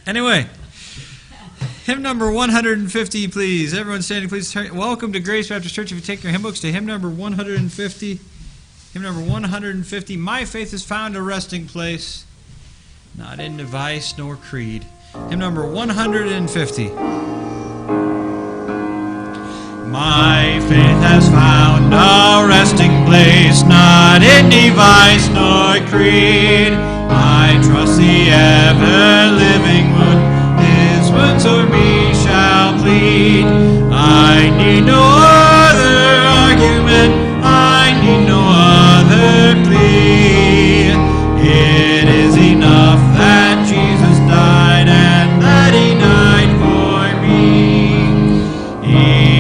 Anyway, hymn number 150, please. Everyone standing, please. Welcome to Grace Baptist Church. If you take your hymn books to hymn number 150. Hymn number 150, My Faith Has Found a Resting Place, not in device nor creed. Hymn number 150. My faith has found a resting place, not in device nor creed. I trust the ever-living one, his wounds o'er me shall plead. I need no other argument, I need no other plea. It is enough that Jesus died and that he died for me.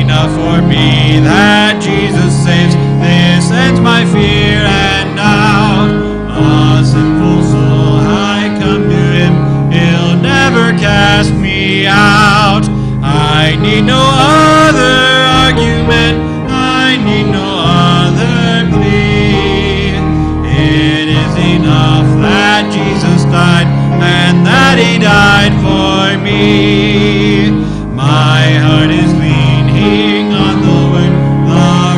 Enough for me that Jesus saves, this ends my fear and doubt. A sinful soul, I come to him, he'll never cast me out. I need no other argument, I need no other plea. It is enough that Jesus died and that he died for me. My heart is leaning on the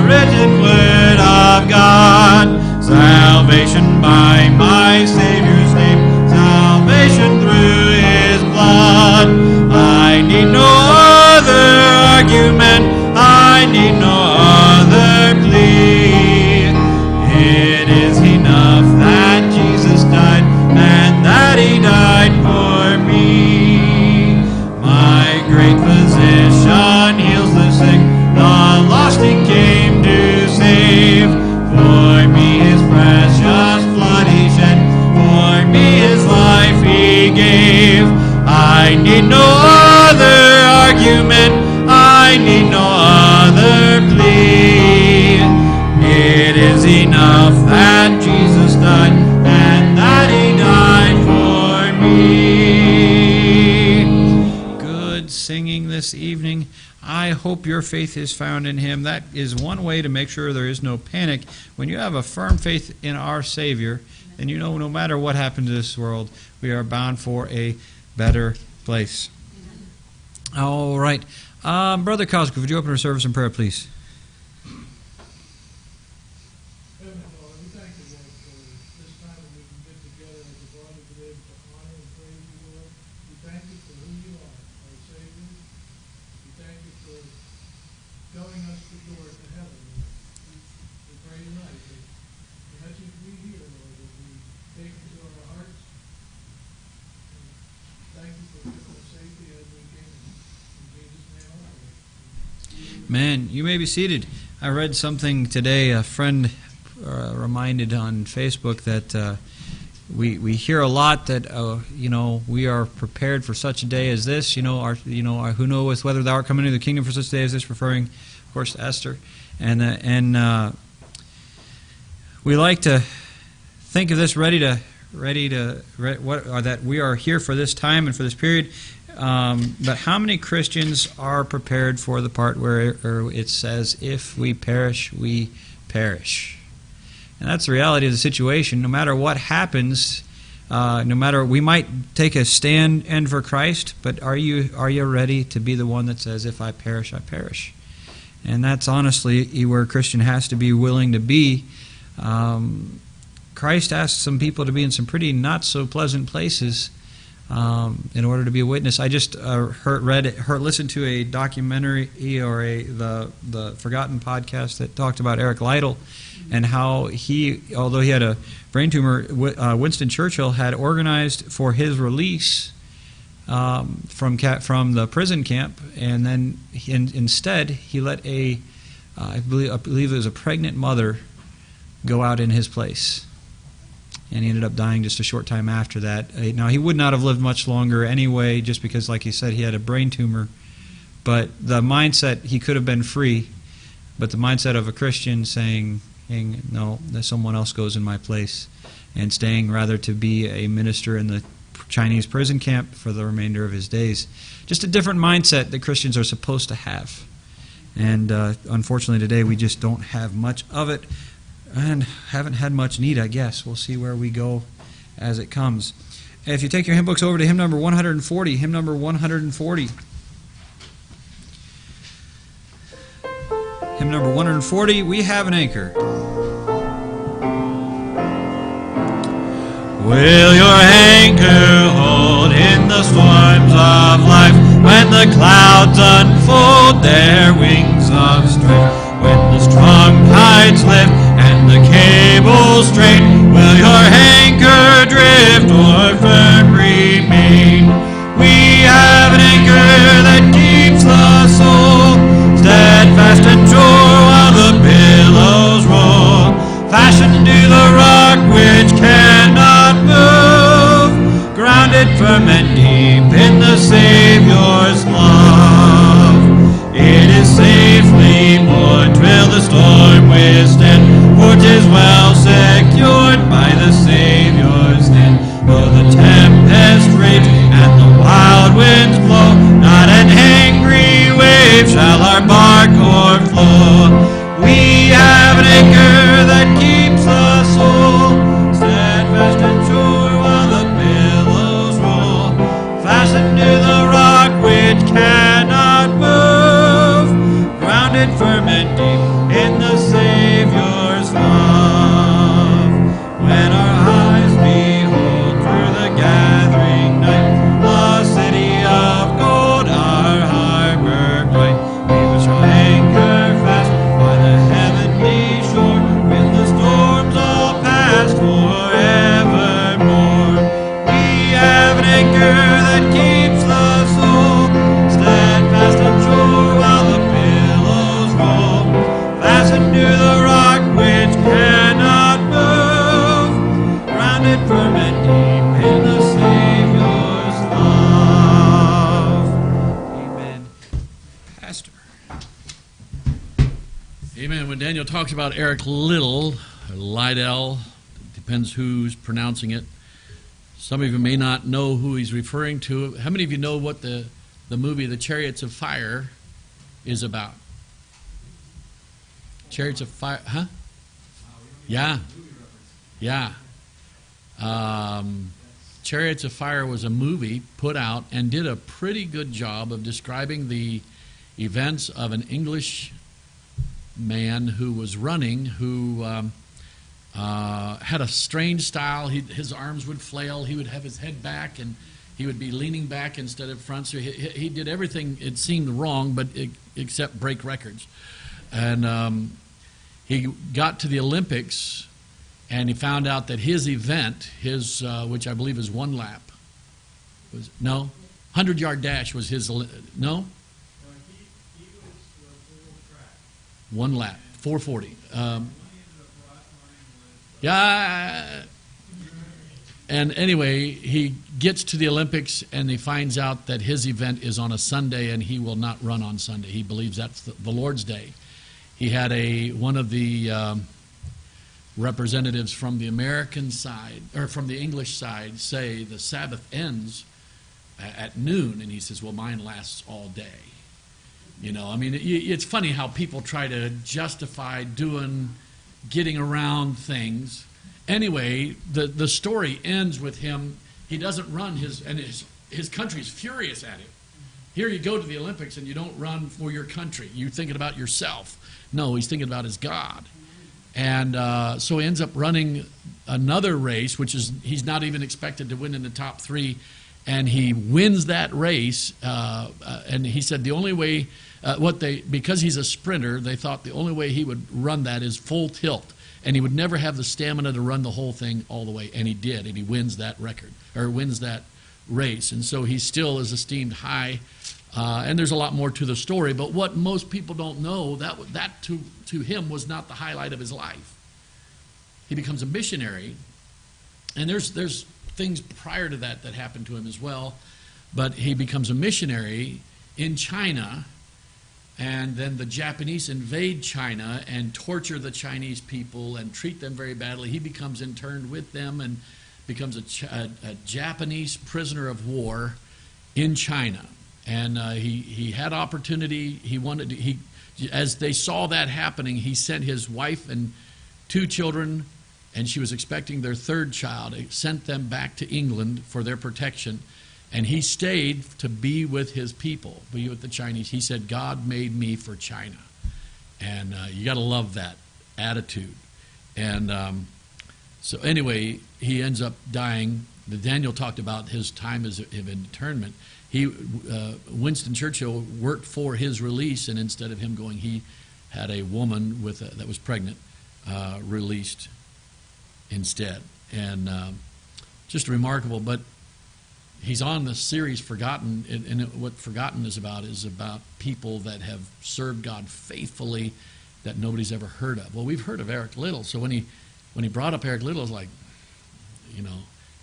written word of God. Salvation by my Savior's name, salvation through his blood. I need no other argument, I need no other plea. It is enough that Jesus died and that he died for me. My great physician heals the sick, the lost he came to save. For me his precious blood he shed, for me his life he gave. I need no other argument, I need no other plea. It is enough that Jesus died and that he died for me. Good singing this evening. I hope your faith is found in him. That is one way to make sure there is no panic. When you have a firm faith in our Savior, then you know no matter what happens to this world, we are bound for a better place. All right. Brother Cosgrove, would you open our service in prayer, please? Heavenly Father, we thank you, Lord, for this time that we can get together as a body today the door to heaven. We pray tonight that you be here, Lord, as we take it to our hearts. And thank you for giving us safety as we came. In Jesus' name, I pray. Man, you may be seated. I read something today. A friend reminded on Facebook that we hear a lot that we are prepared for such a day as this. Who knoweth whether thou art coming into the kingdom for such a day as this? Referring, of course, to Esther, and we like to think of this that we are here for this time and for this period. But how many Christians are prepared for the part where it says, if we perish, we perish? And that's the reality of the situation. No matter what happens, we might take a stand for Christ, but are you ready to be the one that says, if I perish, I perish? And that's honestly where a Christian has to be willing to be. Christ asked some people to be in some pretty not so pleasant places in order to be a witness. I just listened to a documentary or the Forgotten podcast that talked about Eric Liddell and how although he had a brain tumor, Winston Churchill had organized for his release from the prison camp, and then instead he let I believe it was a pregnant mother go out in his place. And he ended up dying just a short time after that. Now, he would not have lived much longer anyway, just because, like he said, he had a brain tumor. But the mindset, he could have been free, but the mindset of a Christian saying, no, that someone else goes in my place, and staying rather to be a minister in the Chinese prison camp for the remainder of his days. Just a different mindset that Christians are supposed to have. And unfortunately today we just don't have much of it. And haven't had much need, I guess. We'll see where we go as it comes. If you take your hymn books over to hymn number 140, hymn number 140. Hymn number 140, We Have an Anchor. Will your anchor hold in the storms of life, when the clouds unfold their wings of strength? When the strong tides lift and the cables strain, will your anchor drift or firm remain? We have an anchor that keeps the soul steadfast and sure while the billows roll, fashioned to the rock which cannot move, grounded firm and deep in the Savior's love. It is safely moored till the storm withstand, for 'tis well secured by the Savior's hand. Though the tempest rage and the wild winds blow, not an angry wave shall our bark o'erflow. We have an anchor that keeps the soul steadfast and sure while the billows roll, fastened to the rock which cannot move, grounded firm and deep in the Savior's love. When our eyes behold through the gathering night the city of gold, our harbor bright, we shall anchor fast by the heavenly shore, when the storms all past forevermore. We have an anchor that keeps the soul steadfast and sure while the billows roll, fastened to the rock which cannot move, grounded firm and deep in the Savior's love. Amen. Pastor. Amen. When Daniel talks about Eric Liddell, or Liddell, depends who's pronouncing it. Some of you may not know who he's referring to. How many of you know what the movie The Chariots of Fire is about? Chariots of Fire, huh? Yeah. Yeah. Chariots of Fire was a movie put out and did a pretty good job of describing the events of an English man who was running, who had a strange style. His arms would flail. He would have his head back, and he would be leaning back instead of front. So he did everything, it seemed wrong, but except break records. And he got to the Olympics, and he found out that his event, which I believe is one lap, 100-yard dash was his. No, He was full track. one lap, 4:40. He ended up running with Yeah. And anyway, he gets to the Olympics and he finds out that his event is on a Sunday and he will not run on Sunday. He believes that's the Lord's Day. He had one of the representatives from the American side, or from the English side, say the Sabbath ends at noon, and he says, well, mine lasts all day. You know, I mean, it's funny how people try to justify getting around things. Anyway, the story ends with him. He doesn't run his country's furious at him. Here you go to the Olympics and you don't run for your country. You're thinking about yourself. No, he's thinking about his God. And so he ends up running another race, which is he's not even expected to win in the top 3. And he wins that race. And he said the only way, because he's a sprinter, they thought the only way he would run that is full tilt. And he would never have the stamina to run the whole thing all the way. And he did. And he wins that wins that race. And so he still is esteemed high. And there's a lot more to the story. But what most people don't know, that to him was not the highlight of his life. He becomes a missionary. And there's things prior to that happened to him as well. But he becomes a missionary in China. And then the Japanese invade China and torture the Chinese people and treat them very badly. He becomes interned with them and becomes a Japanese prisoner of war in China. And he had opportunity. As they saw that happening, he sent his wife and 2 children, and she was expecting their 3rd child. He sent them back to England for their protection. And he stayed to be with his people, be with the Chinese. He said, God made me for China. And you got to love that attitude. And so anyway, he ends up dying. Daniel talked about his time of internment. Winston Churchill worked for his release, and instead of him going, he had a woman that was pregnant released instead. And just remarkable. But he's on the series Forgotten, and what Forgotten is about people that have served God faithfully that nobody's ever heard of. Well, we've heard of Eric Liddell, so when he brought up Eric Liddell, it's like,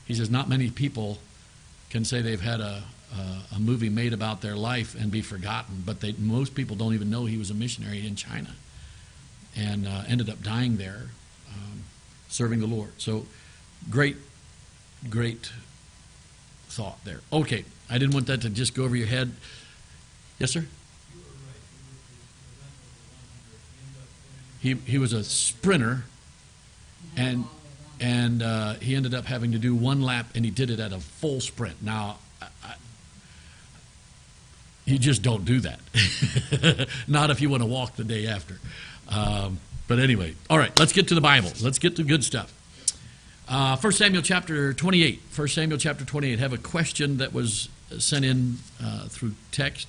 he says not many people can say they've had a movie made about their life and be forgotten, but most people don't even know he was a missionary in China and ended up dying there, serving the Lord. So great thought there. Okay, I didn't want that to just go over your head. Yes, sir? You were right. He was a sprinter, and he ended up having to do 1 lap, and he did it at a full sprint. Now, you just don't do that. Not if you want to walk the day after. But anyway, all right, let's get to the Bible. Let's get to good stuff. 1 Samuel chapter 28. 1 Samuel chapter 28. I have a question that was sent in through text,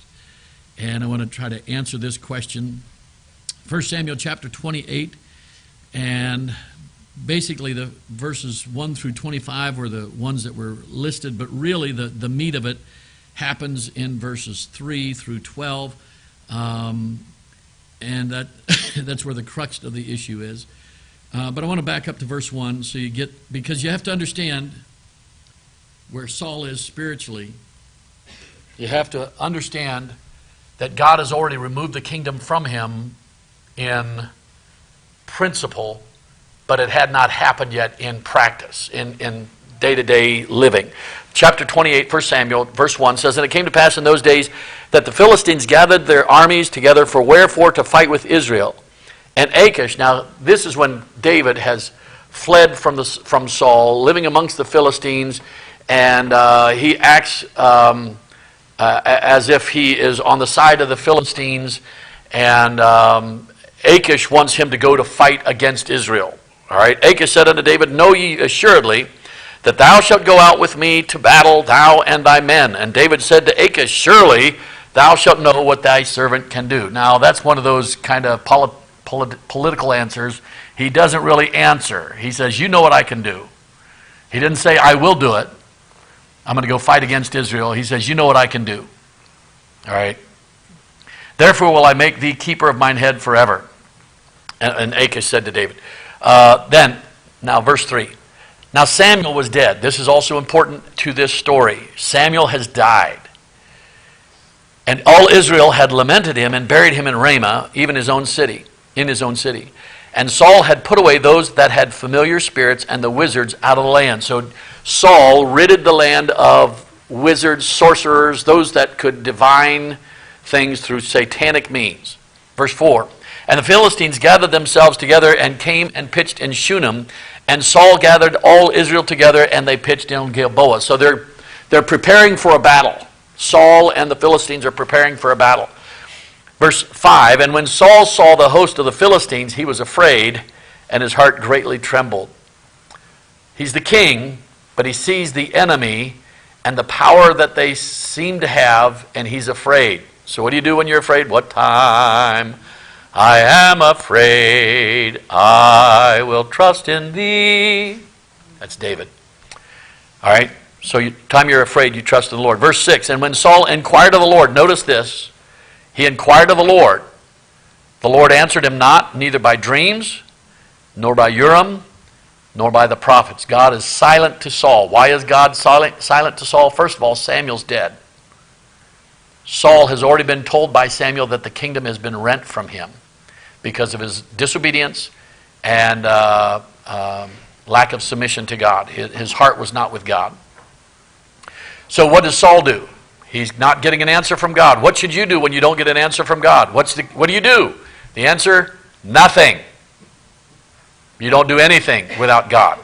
and I want to try to answer this question. 1 Samuel chapter 28, and basically the verses 1 through 25 were the ones that were listed, but really the meat of it happens in verses 3 through 12, and that's where the crux of the issue is. But I want to back up to verse 1 so because you have to understand where Saul is spiritually. You have to understand that God has already removed the kingdom from him in principle, but it had not happened yet in practice, in day-to-day living. Chapter 28, 1 Samuel, verse 1 says, And it came to pass in those days that the Philistines gathered their armies together for wherefore to fight with Israel. And Achish, now this is when David has fled from Saul, living amongst the Philistines, and he acts as if he is on the side of the Philistines, and Achish wants him to go to fight against Israel. All right. Achish said unto David, Know ye assuredly that thou shalt go out with me to battle, thou and thy men. And David said to Achish, Surely thou shalt know what thy servant can do. Now, that's one of those kind of political answers. He doesn't really answer. He says, you know what I can do. He didn't say, I will do it. I'm going to go fight against Israel. He says, you know what I can do. All right. Therefore will I make thee keeper of mine head forever. And Achish said to David. Now verse 3. Now Samuel was dead. This is also important to this story. Samuel has died. And all Israel had lamented him and buried him in Ramah, even in his own city. And Saul had put away those that had familiar spirits and the wizards out of the land. So Saul ridded the land of wizards, sorcerers, those that could divine things through satanic means. Verse 4. And the Philistines gathered themselves together and came and pitched in Shunem. And Saul gathered all Israel together and they pitched in Gilboa. So they're preparing for a battle. Saul and the Philistines are preparing for a battle. Verse 5, and when Saul saw the host of the Philistines, he was afraid, and his heart greatly trembled. He's the king, but he sees the enemy and the power that they seem to have, and he's afraid. So what do you do when you're afraid? What time I am afraid, I will trust in thee. That's David. All right, so time you're afraid, you trust in the Lord. Verse 6, and when Saul inquired of the Lord, notice this, he inquired of the Lord. The Lord answered him not, neither by dreams, nor by Urim, nor by the prophets. God is silent to Saul. Why is God silent to Saul? First of all, Samuel's dead. Saul has already been told by Samuel that the kingdom has been rent from him because of his disobedience and lack of submission to God. His heart was not with God. So what does Saul do? He's not getting an answer from God. What should you do when you don't get an answer from God? What do you do? The answer, nothing. You don't do anything without God.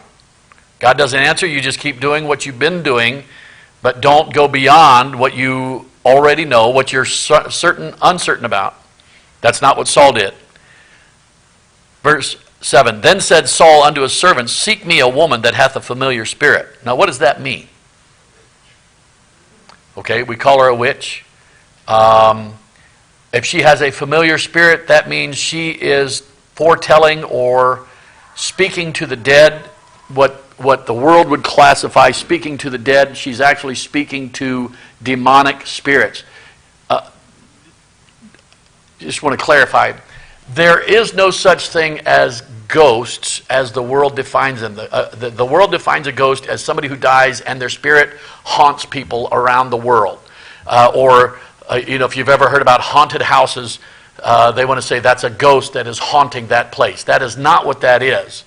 God doesn't answer, you just keep doing what you've been doing, but don't go beyond what you already know, what you're uncertain about. That's not what Saul did. Verse 7, then said Saul unto his servants, seek me a woman that hath a familiar spirit. Now what does that mean? Okay, we call her a witch. If she has a familiar spirit, that means she is foretelling or speaking to the dead, what the world would classify speaking to the dead. She's actually speaking to demonic spirits. Just want to clarify, there is no such thing as ghosts as the world defines them. The world defines a ghost as somebody who dies and their spirit haunts people around the world. If you've ever heard about haunted houses, they want to say that's a ghost that is haunting that place. That is not what that is.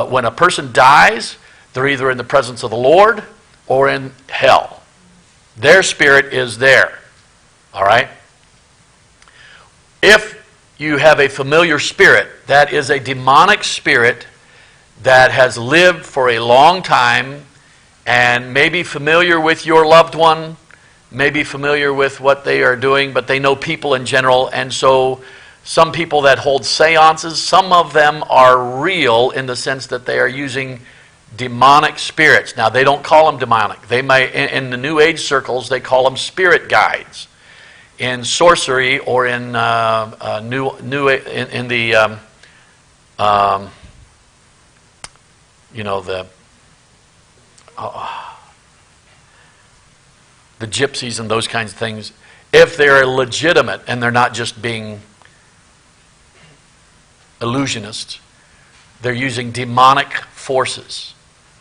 When a person dies, they're either in the presence of the Lord or in hell. Their spirit is there. All right? If you have a familiar spirit, that is a demonic spirit that has lived for a long time and may be familiar with your loved one, may be familiar with what they are doing, but they know people in general. And so some people that hold seances, some of them are real in the sense that they are using demonic spirits. Now, they don't call them demonic. They may, in the New Age circles, they call them spirit guides. In sorcery or in the gypsies and those kinds of things, if they're legitimate and they're not just being illusionists, they're using demonic forces.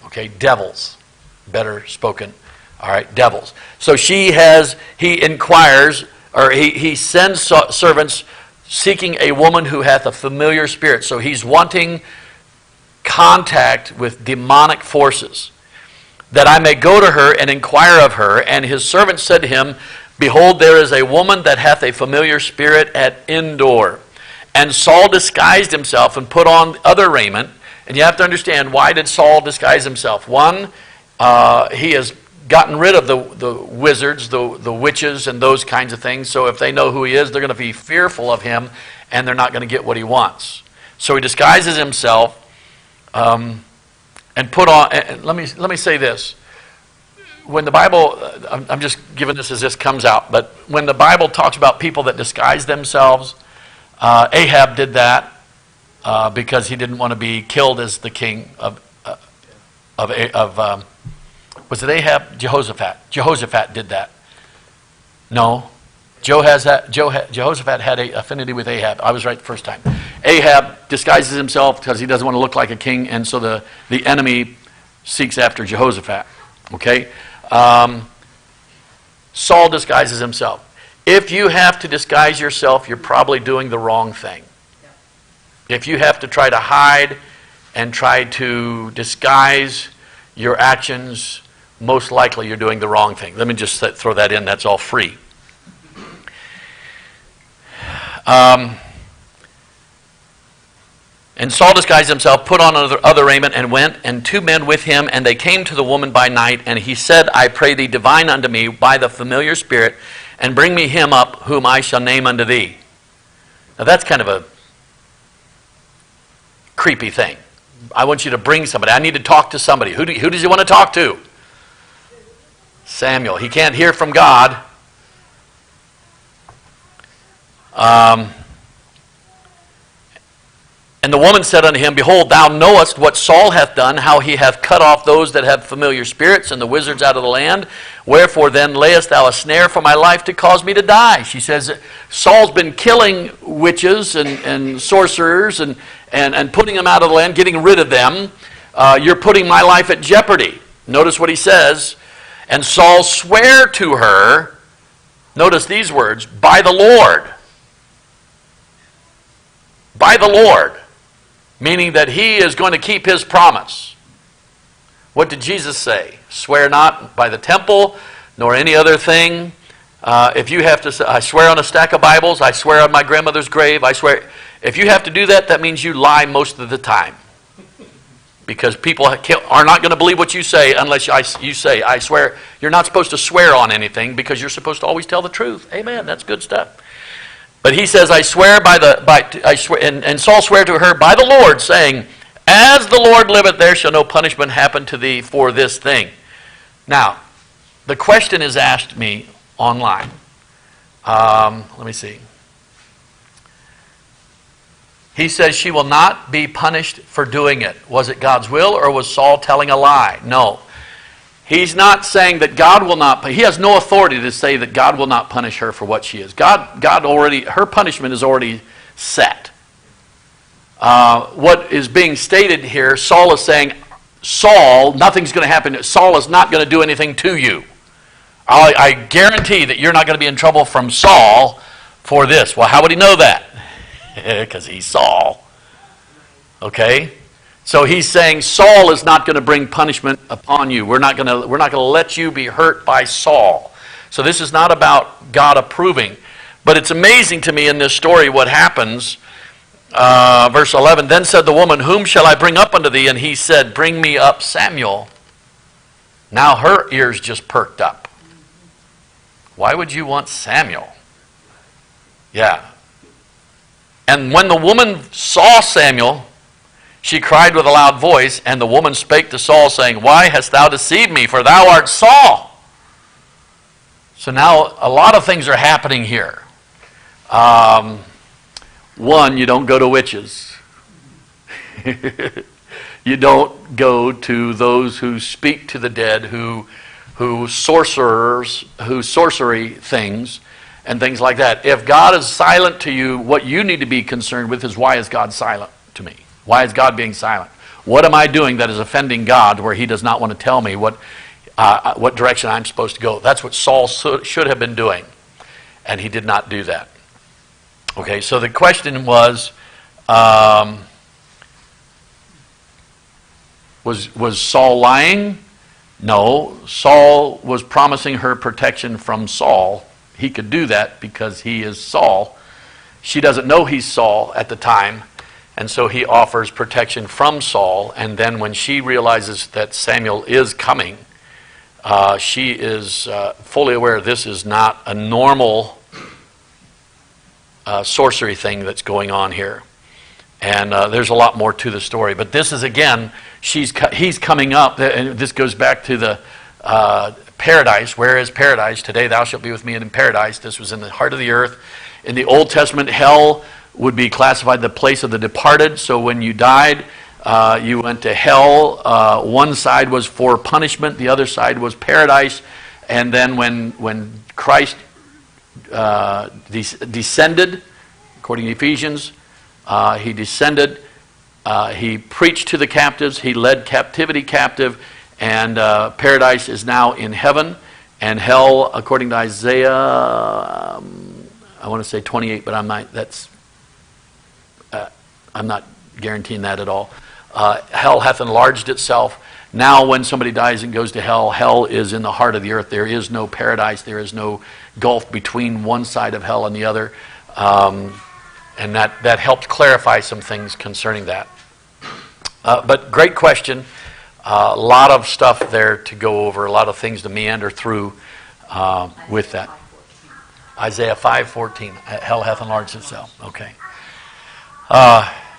Okay, devils, better spoken. All right, devils. So he inquires, or he sends servants seeking a woman who hath a familiar spirit. So he's wanting contact with demonic forces, that I may go to her and inquire of her. And his servant said to him, behold, there is a woman that hath a familiar spirit at Endor. And Saul disguised himself and put on other raiment. And you have to understand, why did Saul disguise himself? One, he has gotten rid of the wizards, the witches, and those kinds of things. So if they know who he is, they're going to be fearful of him, and they're not going to get what he wants. So he disguises himself and put on. And let me say this: when the Bible, I'm just giving this as this comes out, but when the Bible talks about people that disguise themselves, Ahab did that because he didn't want to be killed as the king of was it Ahab? Jehoshaphat. Jehoshaphat did that. No. Jehoshaphat had an affinity with Ahab. I was right the first time. Ahab disguises himself because he doesn't want to look like a king, and so the enemy seeks after Jehoshaphat. Okay? Saul disguises himself. If you have to disguise yourself, you're probably doing the wrong thing. If you have to try to hide and try to disguise your actions, most likely you're doing the wrong thing. Let me just throw that in. That's all free. And Saul disguised himself, put on other raiment, and went, and 2 men with him, and they came to the woman by night, and he said, I pray thee, divine unto me by the familiar spirit, and bring me him up, whom I shall name unto thee. Now that's kind of a creepy thing. I want you to bring somebody. I need to talk to somebody. Who does he want to talk to? Samuel. He can't hear from God. And the woman said unto him, Behold, thou knowest what Saul hath done, how he hath cut off those that have familiar spirits and the wizards out of the land. Wherefore then layest thou a snare for my life to cause me to die? She says, Saul's been killing witches and sorcerers and putting them out of the land, getting rid of them. You're putting my life at jeopardy. Notice what he says. And Saul sware to her, notice these words, by the Lord. By the Lord. Meaning that he is going to keep his promise. What did Jesus say? Swear not by the temple, nor any other thing. If you have to say, I swear on a stack of Bibles, I swear on my grandmother's grave, I swear. If you have to do that, that means you lie most of the time. Because people are not going to believe what you say unless you say, I swear. You're not supposed to swear on anything because you're supposed to always tell the truth. Amen. That's good stuff. But he says, I swear and Saul sware to her by the Lord, saying, As the Lord liveth, there shall no punishment happen to thee for this thing. Now, the question is asked me online. Let me see. He says she will not be punished for doing it. Was it God's will, or was Saul telling a lie? No. He's not saying that God will not. He has no authority to say that God will not punish her for what she is. God already, her punishment is already set. What is being stated here, Saul is saying, Saul, nothing's going to happen. Saul is not going to do anything to you. I guarantee that you're not going to be in trouble from Saul for this. Well, how would he know that? Because he's Saul. Okay? So he's saying Saul is not going to bring punishment upon you. We're not going to let you be hurt by Saul. So this is not about God approving. But it's amazing to me in this story what happens. Verse 11, Then said the woman, Whom shall I bring up unto thee? And he said, Bring me up Samuel. Now her ears just perked up. Why would you want Samuel? Yeah. And when the woman saw Samuel, she cried with a loud voice, and the woman spake to Saul, saying, Why hast thou deceived me? For thou art Saul. So now a lot of things are happening here. One, you don't go to witches. You don't go to those who speak to the dead, who sorcery things, and things like that. If God is silent to you, what you need to be concerned with is, why is God silent to me? Why is God being silent? What am I doing that is offending God where he does not want to tell me what direction I'm supposed to go? That's what Saul should have been doing, and he did not do that. Okay, so the question was Saul lying? No, Saul was promising her protection from Saul. He could do that because he is Saul. She doesn't know he's Saul at the time, and so he offers protection from Saul. And then when she realizes that Samuel is coming, she is fully aware this is not a normal sorcery thing that's going on here. And there's a lot more to the story. But this is, again, he's coming up, and this goes back to the paradise. Where is paradise? Today thou shalt be with me in paradise. This was in the heart of the earth. In the Old Testament, hell would be classified the place of the departed. So when you died, you went to hell. One side was for punishment, the other side was paradise. And then when Christ descended, according to Ephesians, he descended, he preached to the captives, he led captivity captive, and paradise is now in heaven, and hell, according to Isaiah, I want to say 28, but I'm not guaranteeing that at all. Hell hath enlarged itself. Now when somebody dies and goes to hell, hell is in the heart of the earth. There is no paradise. There is no gulf between one side of hell and the other. And that helped clarify some things concerning that. But great question. A lot of stuff there to go over, a lot of things to meander through with that. Isaiah 5:14, hell hath enlarged itself. Okay.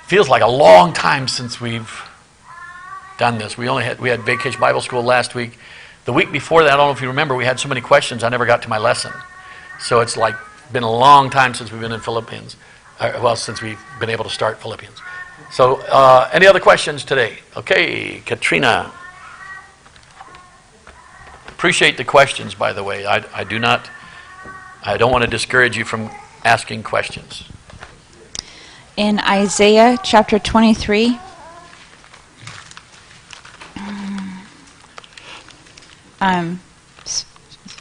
Feels like a long time since we've done this. We had Vacation Bible School last week. The week before that, I don't know if you remember, we had so many questions I never got to my lesson. So it's like been a long time since we've been in Philippians. Since we've been able to start Philippians. So any other questions today? Okay, Katrina. Appreciate the questions, by the way. I don't want to discourage you from asking questions. In Isaiah chapter 23,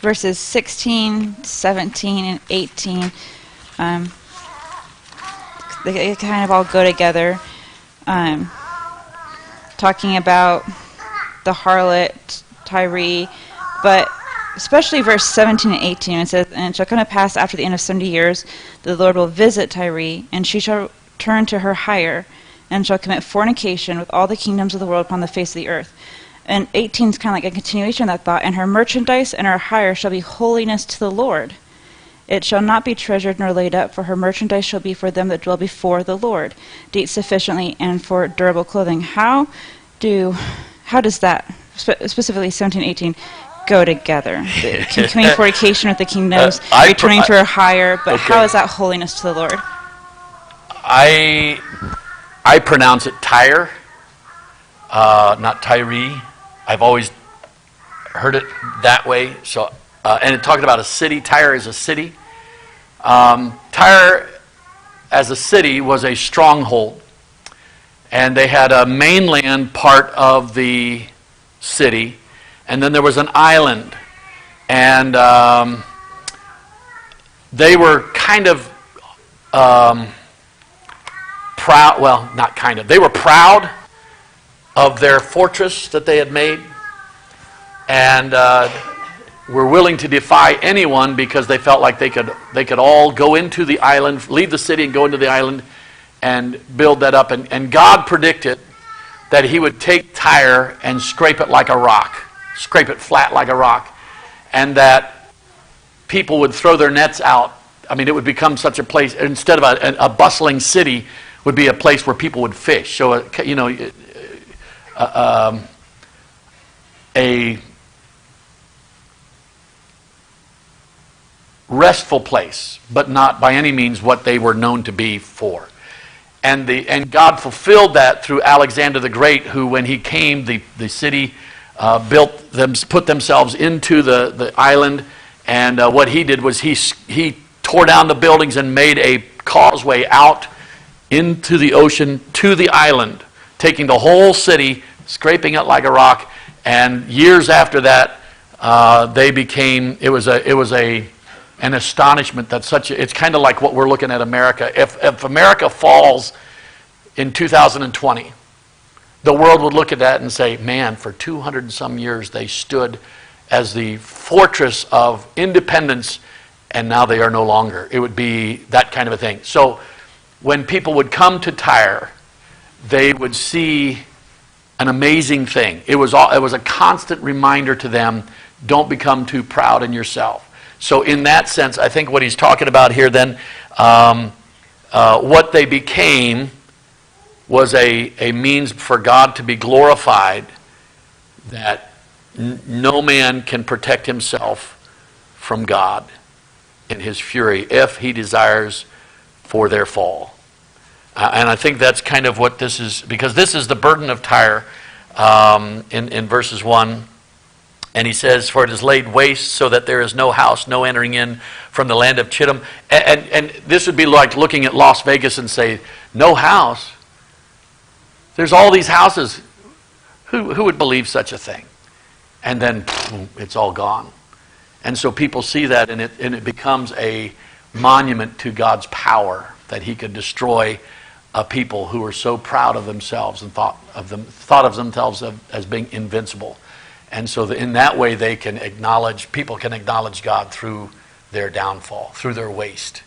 verses 16, 17, and 18, they kind of all go together, talking about the harlot, Tyre, but especially verse 17 and 18, it says, "And it shall come to pass after the end of 70 years, the Lord will visit Tyre, and she shall turn to her hire, and shall commit fornication with all the kingdoms of the world upon the face of the earth." And 18 is kind of like a continuation of that thought. "And her merchandise and her hire shall be holiness to the Lord. It shall not be treasured nor laid up, for her merchandise shall be for them that dwell before the Lord, to eat sufficiently and for durable clothing." How does that, specifically 17, 18, go together? Committing fornication with the kingdoms, returning to her hire, but okay. How is that holiness to the Lord? I pronounce it Tyre, not Tyre. I've always heard it that way. So, and it talked about a city. Tyre is a city. Tyre, as a city, was a stronghold, and they had a mainland part of the city, and then there was an island, and they were kind of proud. Well, not kind of. They were proud of their fortress that they had made, and were willing to defy anyone because they felt like they could all go into the island, leave the city and go into the island and build that up. And God predicted that he would take Tyre and scrape it like a rock, scrape it flat like a rock, and that people would throw their nets out. I mean, it would become such a place, instead of a bustling city, would be a place where people would fish. So, a restful place, but not by any means what they were known to be for. And God fulfilled that through Alexander the Great, who, when he came, the city put themselves into the island, and what he did was he tore down the buildings and made a causeway out into the ocean to the island, taking the whole city, scraping it like a rock. And years after that, it was an astonishment that it's kind of like what we're looking at America. If America falls in 2020, the world would look at that and say, man, for 200 and some years they stood as the fortress of independence, and now they are no longer. It would be that kind of a thing. So when people would come to Tyre, they would see an amazing thing. It was a constant reminder to them, don't become too proud in yourself. So in that sense, I think what he's talking about here then, what they became was a means for God to be glorified, that no man can protect himself from God in his fury if he desires for their fall. And I think that's kind of what this is, because this is the burden of Tyre in verses 1. And he says, for it is laid waste so that there is no house, no entering in from the land of Chittim. And this would be like looking at Las Vegas and say, no house? There's all these houses. Who would believe such a thing? And then it's all gone. And so people see that, and it becomes a monument to God's power, that he could destroy a people who are so proud of themselves and thought of themselves as being invincible. And so in that way people can acknowledge God through their downfall, through their waste.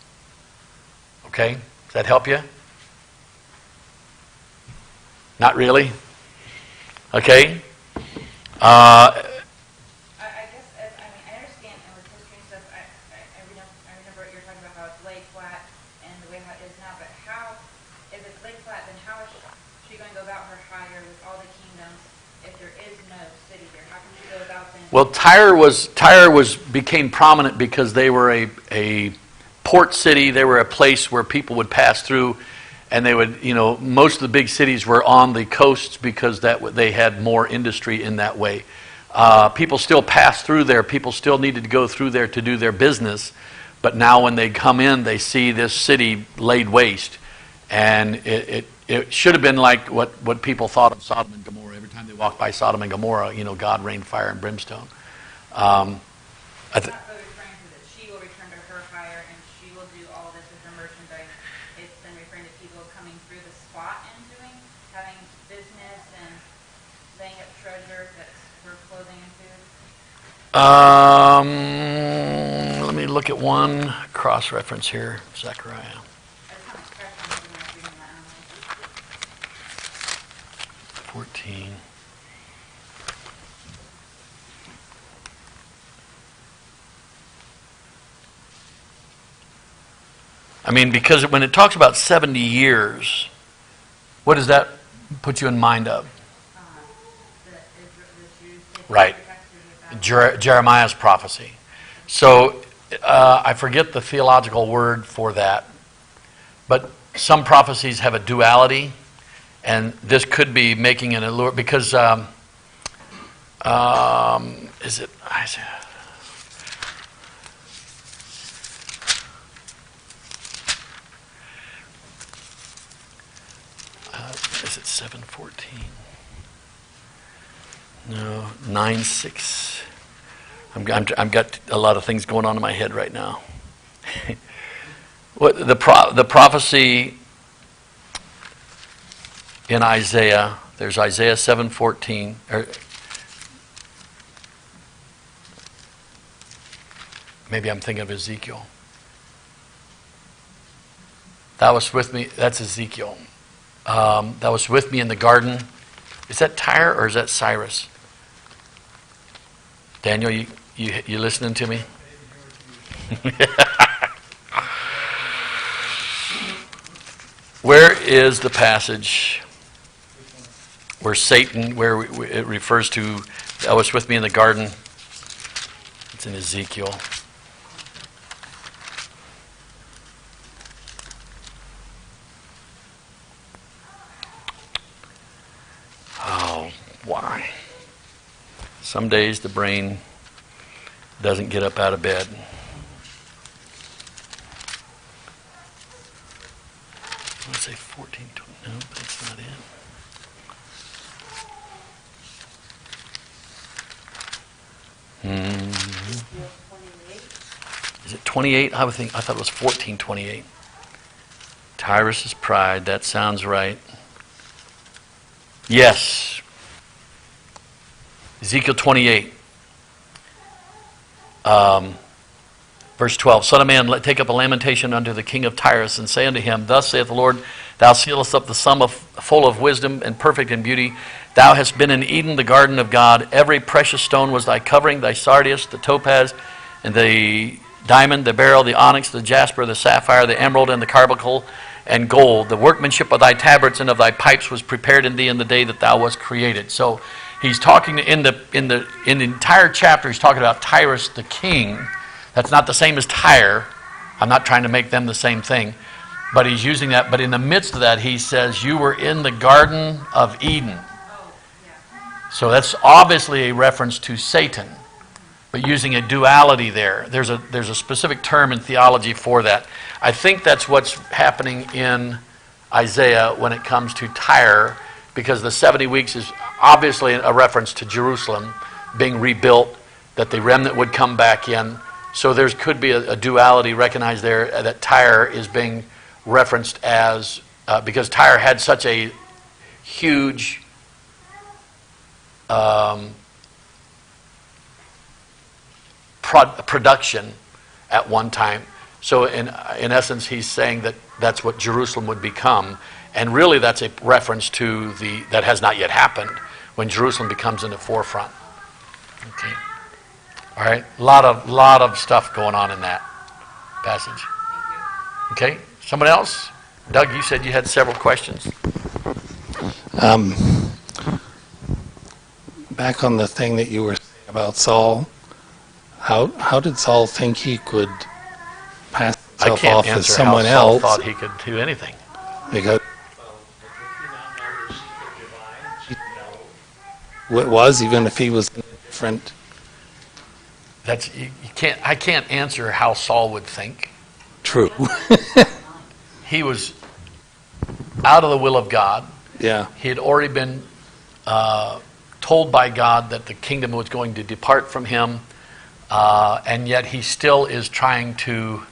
Okay? Does that help you? Not really? Okay? I guess, I understand, and with history and stuff, I remember what you're talking about, how it's laid flat and the way how it is now, but how, if it's laid flat, then how is she going to go about her hire with all the kingdoms if there is no city there? How can she go about them? Well, Tyre became prominent because they were a port city. They were a place where people would pass through, and they would, most of the big cities were on the coasts because they had more industry in that way. People still passed through there. People still needed to go through there to do their business. But now when they come in, they see this city laid waste. And it should have been like what people thought of Sodom and Gomorrah. Every time they walked by Sodom and Gomorrah, God rained fire and brimstone. She will return to her hire, and she will do all this with her merchandise. It's then referring to people coming through the spot and having business and laying up treasure that's for clothing and food. Let me look at one cross-reference here, Zechariah. I just want to correct something when I was reading that. 14. Because when it talks about 70 years, what does that put you in mind of? The Jews, Right. Jeremiah's prophecy. So I forget the theological word for that, but some prophecies have a duality, and this could be making an allure, because is it Isaiah? Is it 7:14? No, 9:6. I've got a lot of things going on in my head right now. What the prophecy in Isaiah? There's Isaiah 7:14. Maybe I'm thinking of Ezekiel. Thou was with me. That's Ezekiel. That was with me in the garden. Is that Tyre or is that Cyrus? Daniel, you listening to me? Where is the passage where it refers to, that was with me in the garden? It's in Ezekiel. Oh, why? Some days the brain doesn't get up out of bed. I want to say 14, no, that's not it. Is it 28? I thought it was 14:28. Tyrus's pride, that sounds right. Yes. Ezekiel 28. Verse 12, Son of man, take up a lamentation unto the king of Tyrus, and say unto him, Thus saith the Lord, Thou sealest up the sum full of wisdom and perfect in beauty. Thou hast been in Eden, the garden of God. Every precious stone was thy covering, thy sardius, the topaz, and the diamond, the beryl, the onyx, the jasper, the sapphire, the emerald, and the carbuncle, and gold. The workmanship of thy tabrets and of thy pipes was prepared in thee in the day that thou wast created. So He's talking in the entire chapter. He's talking about Tyrus the king. That's not the same as Tyre. I'm not trying to make them the same thing, but he's using that. But in the midst of that, he says, "You were in the Garden of Eden." So that's obviously a reference to Satan, but using a duality there. There's a specific term in theology for that. I think that's what's happening in Isaiah when it comes to Tyre, because the 70 weeks is obviously a reference to Jerusalem being rebuilt, that the remnant would come back in. So there could be a duality recognized there, that Tyre is being referenced as, because Tyre had such a huge production at one time. So in essence, he's saying that that's what Jerusalem would become. And really that's a reference to that has not yet happened, when Jerusalem becomes in the forefront. Okay. All right. A lot of stuff going on in that passage. Okay. Someone else? Doug, you said you had several questions. Back on the thing that you were saying about Saul, how did Saul think he could pass himself off as someone else? Saul thought he could do anything. Because it was, even if he was different. That's you can't. I can't answer how Saul would think. True. He was out of the will of God. Yeah. He had already been told by God that the kingdom was going to depart from him, and yet he still is trying to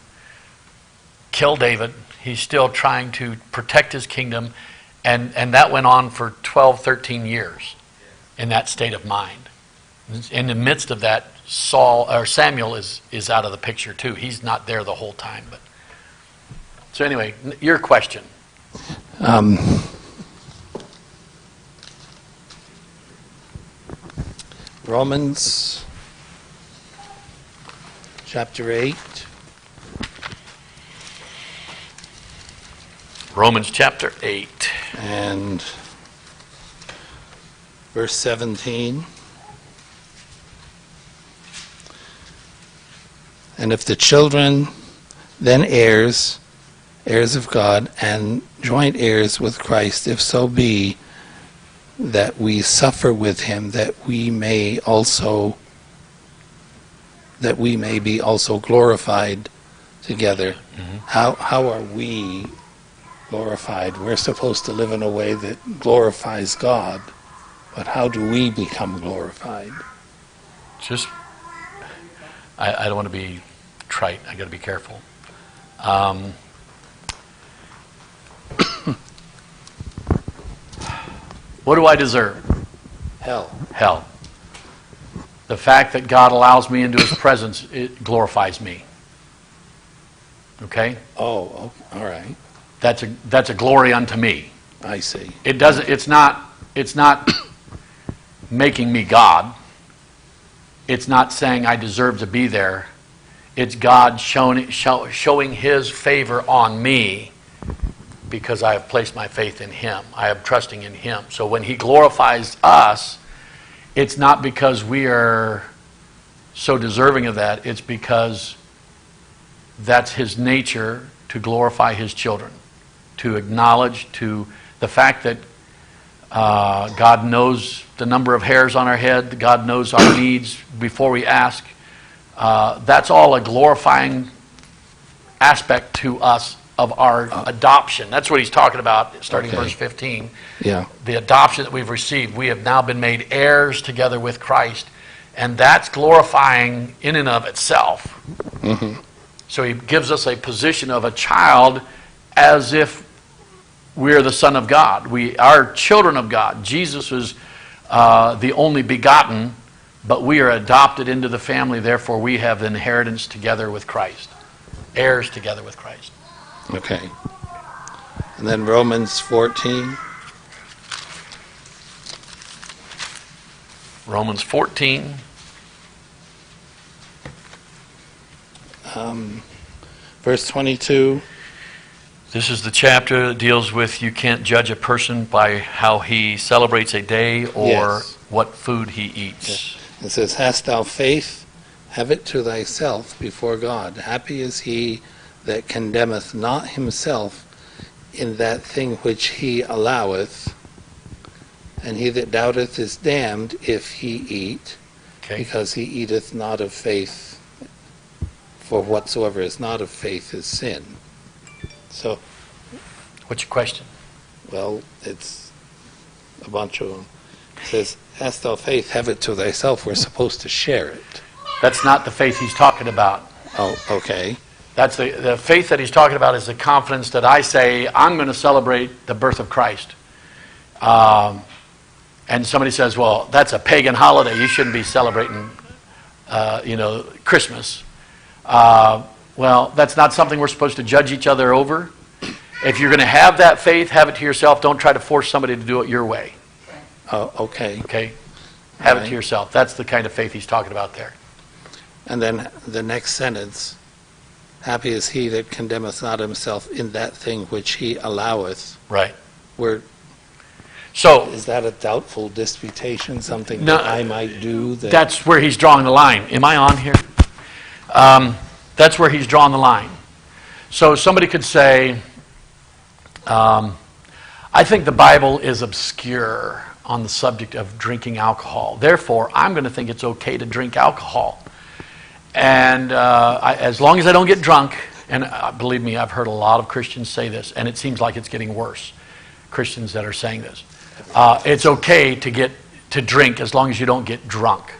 kill David. He's still trying to protect his kingdom, and that went on for 12, 13 years in that state of mind. In the midst of that, Samuel is out of the picture too. He's not there the whole time. But so anyway, your question. Romans chapter 8. Romans chapter 8. And verse 17. And if the children, then heirs, heirs of God, and joint heirs with Christ, if so be that we suffer with him, that we may be also glorified together. Mm-hmm. How are we glorified? We're supposed to live in a way that glorifies God, but how do we become glorified? Just, I don't want to be trite. I got to be careful. What do I deserve? Hell. Hell. The fact that God allows me into his presence, it glorifies me. Okay? Oh, all right. That's a glory unto me. I see. It's not making me God. It's not saying I deserve to be there. It's God showing his favor on me because I have placed my faith in him. I am trusting in him. So when he glorifies us, it's not because we are so deserving of that. It's because that's his nature, to glorify his children, to acknowledge to the fact that God knows the number of hairs on our head. God knows our needs before we ask. That's all a glorifying aspect to us of our adoption. That's what he's talking about, starting verse 15. Yeah. The adoption that we've received. We have now been made heirs together with Christ. And that's glorifying in and of itself. Mm-hmm. So he gives us a position of a child as if we're the Son of God. We are children of God. Jesus is the only begotten, but we are adopted into the family. Therefore, we have the inheritance together with Christ. Heirs together with Christ. Okay. And then Romans 14. Romans 14. Verse 22. This is the chapter that deals with you can't judge a person by how he celebrates a day or Yes. what food he eats. It says, hast thou faith? Have it to thyself before God. Happy is he that condemneth not himself in that thing which he alloweth, and he that doubteth is damned if he eat, Okay. because he eateth not of faith. For whatsoever is not of faith is sin. So, What's your question? well, it's a bunch of them. It says, hast thou faith? Have it to thyself. We're supposed to share it. That's not the faith he's talking about. Oh, okay. That's the faith that he's talking about is the confidence that I say, I'm going to celebrate the birth of Christ. And somebody says, well, that's a pagan holiday. You shouldn't be celebrating, Christmas. Well, that's not something we're supposed to judge each other over. If you're going to have that faith, have it to yourself. Don't try to force somebody to do it your way. Oh, okay. Okay? Have it Right. to yourself. That's the kind of faith he's talking about there. And then the next sentence, happy is he that condemneth not himself in that thing which he alloweth. Right. Where, So, is that a doubtful disputation, something No, that I might do? that's where he's drawing the line. Am I on here? That's where he's drawing the line. So somebody could say, I think the Bible is obscure on the subject of drinking alcohol. Therefore, I'm going to think it's okay to drink alcohol. And as long as I don't get drunk, and believe me, I've heard a lot of Christians say this, and it seems like it's getting worse, Christians that are saying this. It's okay to drink as long as you don't get drunk.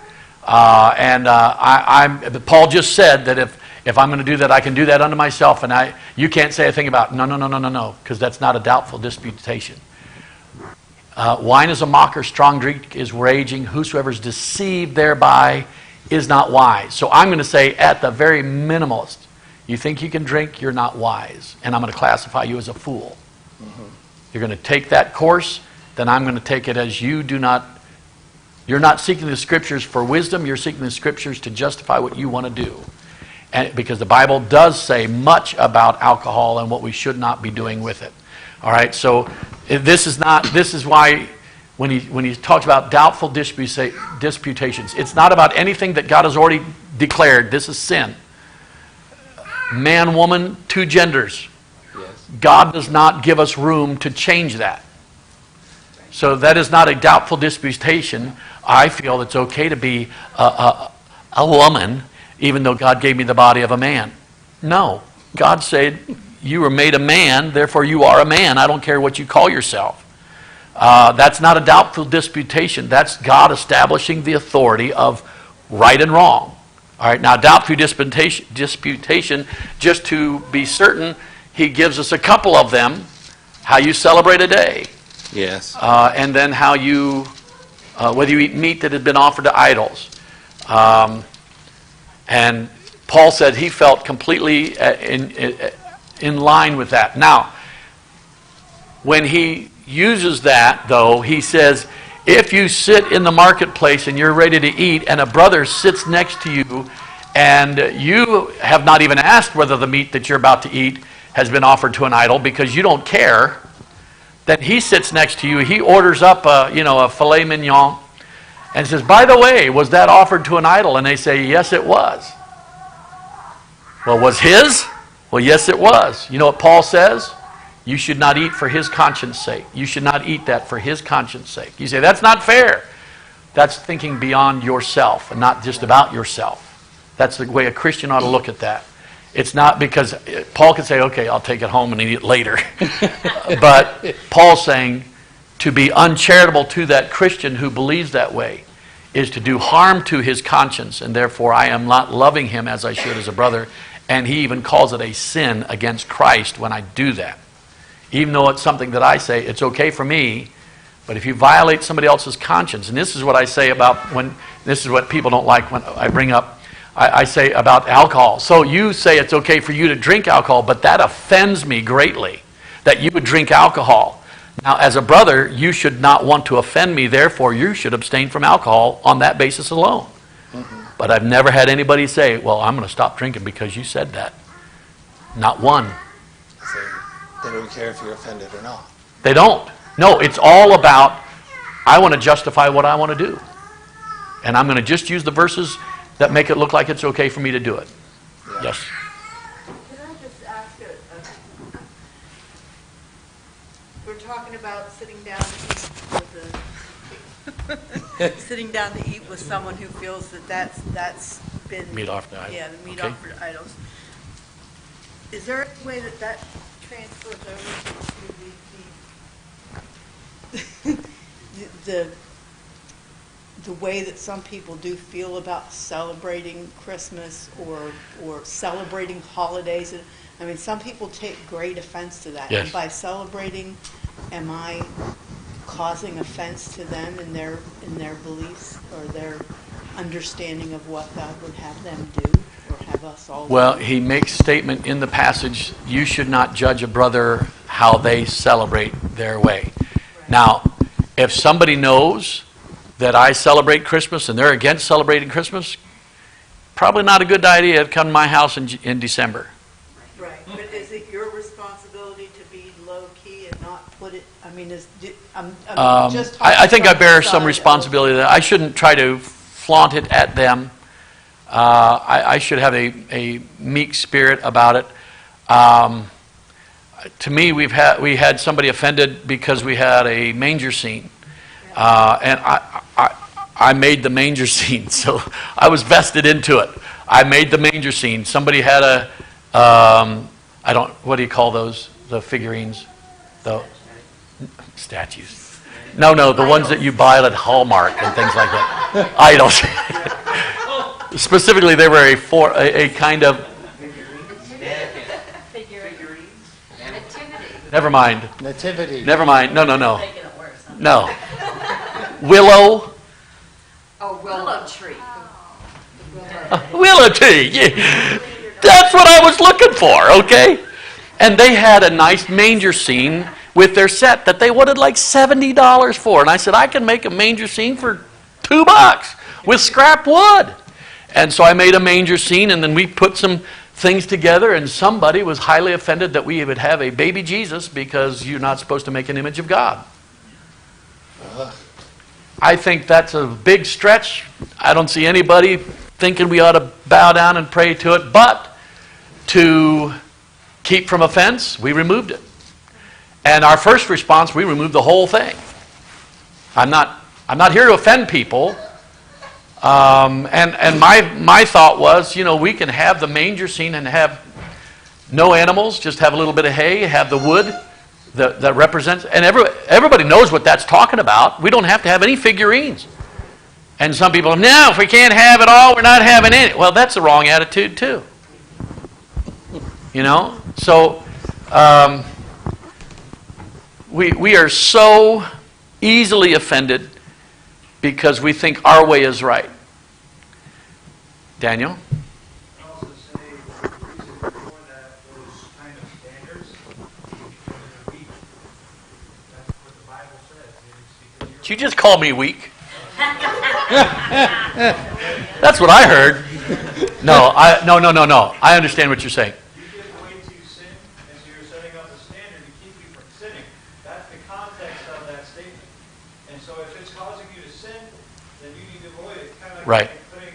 Paul just said that if I'm going to do that, I can do that unto myself, and you can't say a thing about no, because that's not a doubtful disputation. Wine is a mocker, strong drink is raging. Whosoever is deceived thereby is not wise. So I'm going to say, at the very minimalist, you think you can drink, you're not wise, and I'm going to classify you as a fool. You're going to take that course, then I'm going to take it as you're not seeking the Scriptures for wisdom, you're seeking the Scriptures to justify what you want to do. And because the Bible does say much about alcohol and what we should not be doing with it. All right, so this is why when he talks about doubtful disputations, it's not about anything that God has already declared. This is sin. Man, woman, two genders. Yes. God does not give us room to change that. So that is not a doubtful disputation. I feel it's okay to be a woman, even though God gave me the body of a man. No. God said, you were made a man, therefore you are a man. I don't care what you call yourself. That's not a doubtful disputation. That's God establishing the authority of right and wrong. All right, now doubtful disputation, just to be certain, he gives us a couple of them. How you celebrate a day. Yes. And then how you, whether you eat meat that had been offered to idols. And Paul said he felt completely in line with that. Now, when he uses that, though, he says, if you sit in the marketplace and you're ready to eat and a brother sits next to you and you have not even asked whether the meat that you're about to eat has been offered to an idol because you don't care, then he sits next to you, he orders up a filet mignon and says, by the way, was that offered to an idol? And they say, yes, it was. Well, was his? Well, yes, it was. You know what Paul says? You should not eat for his conscience sake. You should not eat that for his conscience sake. You say, that's not fair. That's thinking beyond yourself and not just about yourself. That's the way a Christian ought to look at that. It's not because Paul could say, okay, I'll take it home and eat it later. But Paul's saying to be uncharitable to that Christian who believes that way is to do harm to his conscience, and therefore I am not loving him as I should as a brother. And he even calls it a sin against Christ when I do that. Even though it's something that I say, it's okay for me, but if you violate somebody else's conscience, and this is what I say about this is what people don't like when I bring up, I say about alcohol. So you say it's okay for you to drink alcohol, but that offends me greatly, that you would drink alcohol. Now, as a brother, you should not want to offend me, therefore you should abstain from alcohol on that basis alone. But I've never had anybody say, well, I'm going to stop drinking because you said that. Not one. So They don't care if you're offended or not. They don't. No, it's all about, I want to justify what I want to do. And I'm going to just use the verses that make it look like it's okay for me to do it. Yeah. Yes. Can I just ask we're talking about sitting down to eat with sitting down to eat with someone who feels that that's been Meat offered to idols. Yeah, the meat Okay. offered to idols. Is there a way that that transfers over to the way that some people do feel about celebrating Christmas or celebrating holidays? I mean, some people take great offense to that. Yes. And by celebrating, am I causing offense to them in their beliefs or their understanding of what God would have them do or have us all do? Well, he makes statement in the passage, you should not judge a brother how they celebrate their way. Now, if somebody knows that I celebrate Christmas and they're against celebrating Christmas, probably not a good idea to come to my house in December. Right, but is it your responsibility to be low-key and not put it, I mean, just... I think I talking bear from the some side responsibility there. I shouldn't try to flaunt it at them. I should have a meek spirit about it. To me, we had somebody offended because we had a manger scene, and I made the manger scene, so I was vested into it. I made the manger scene. Somebody had a what do you call those? The figurines, the statues. No, the ones that you buy at Hallmark and things like that. Idols. Specifically, they were a kind of. Never mind. Nativity. Never mind. No. No. Willow. Oh, willow tree. Willow tree. Yeah. That's what I was looking for, okay? And they had a nice manger scene with their set that they wanted like $70 for. And I said, I can make a manger scene for $2 with scrap wood. And so I made a manger scene, and then we put some things together, and somebody was highly offended that we would have a baby Jesus because you're not supposed to make an image of God. I think that's a big stretch. I don't see anybody thinking we ought to bow down and pray to it, but to keep from offense, we removed it. And our first response, we removed the whole thing. I'm not here to offend people. And my thought was, we can have the manger scene and have no animals, just have a little bit of hay, have the wood that represents, and everybody knows what that's talking about. We don't have to have any figurines. And some people, no, if we can't have it all, we're not having it. Well, that's the wrong attitude too. So we are so easily offended because we think our way is right. Daniel? I also say the reason for that, those kind of standards, because they're weak. That's what the Bible says. It's because Did you just call me weak? That's what I heard. No. I understand what you're saying. you give way to sin, and so you're setting up a standard to keep you from sinning. That's the context of that statement. And so if it's causing you to sin, then you need to avoid it. Kind of Right. like putting,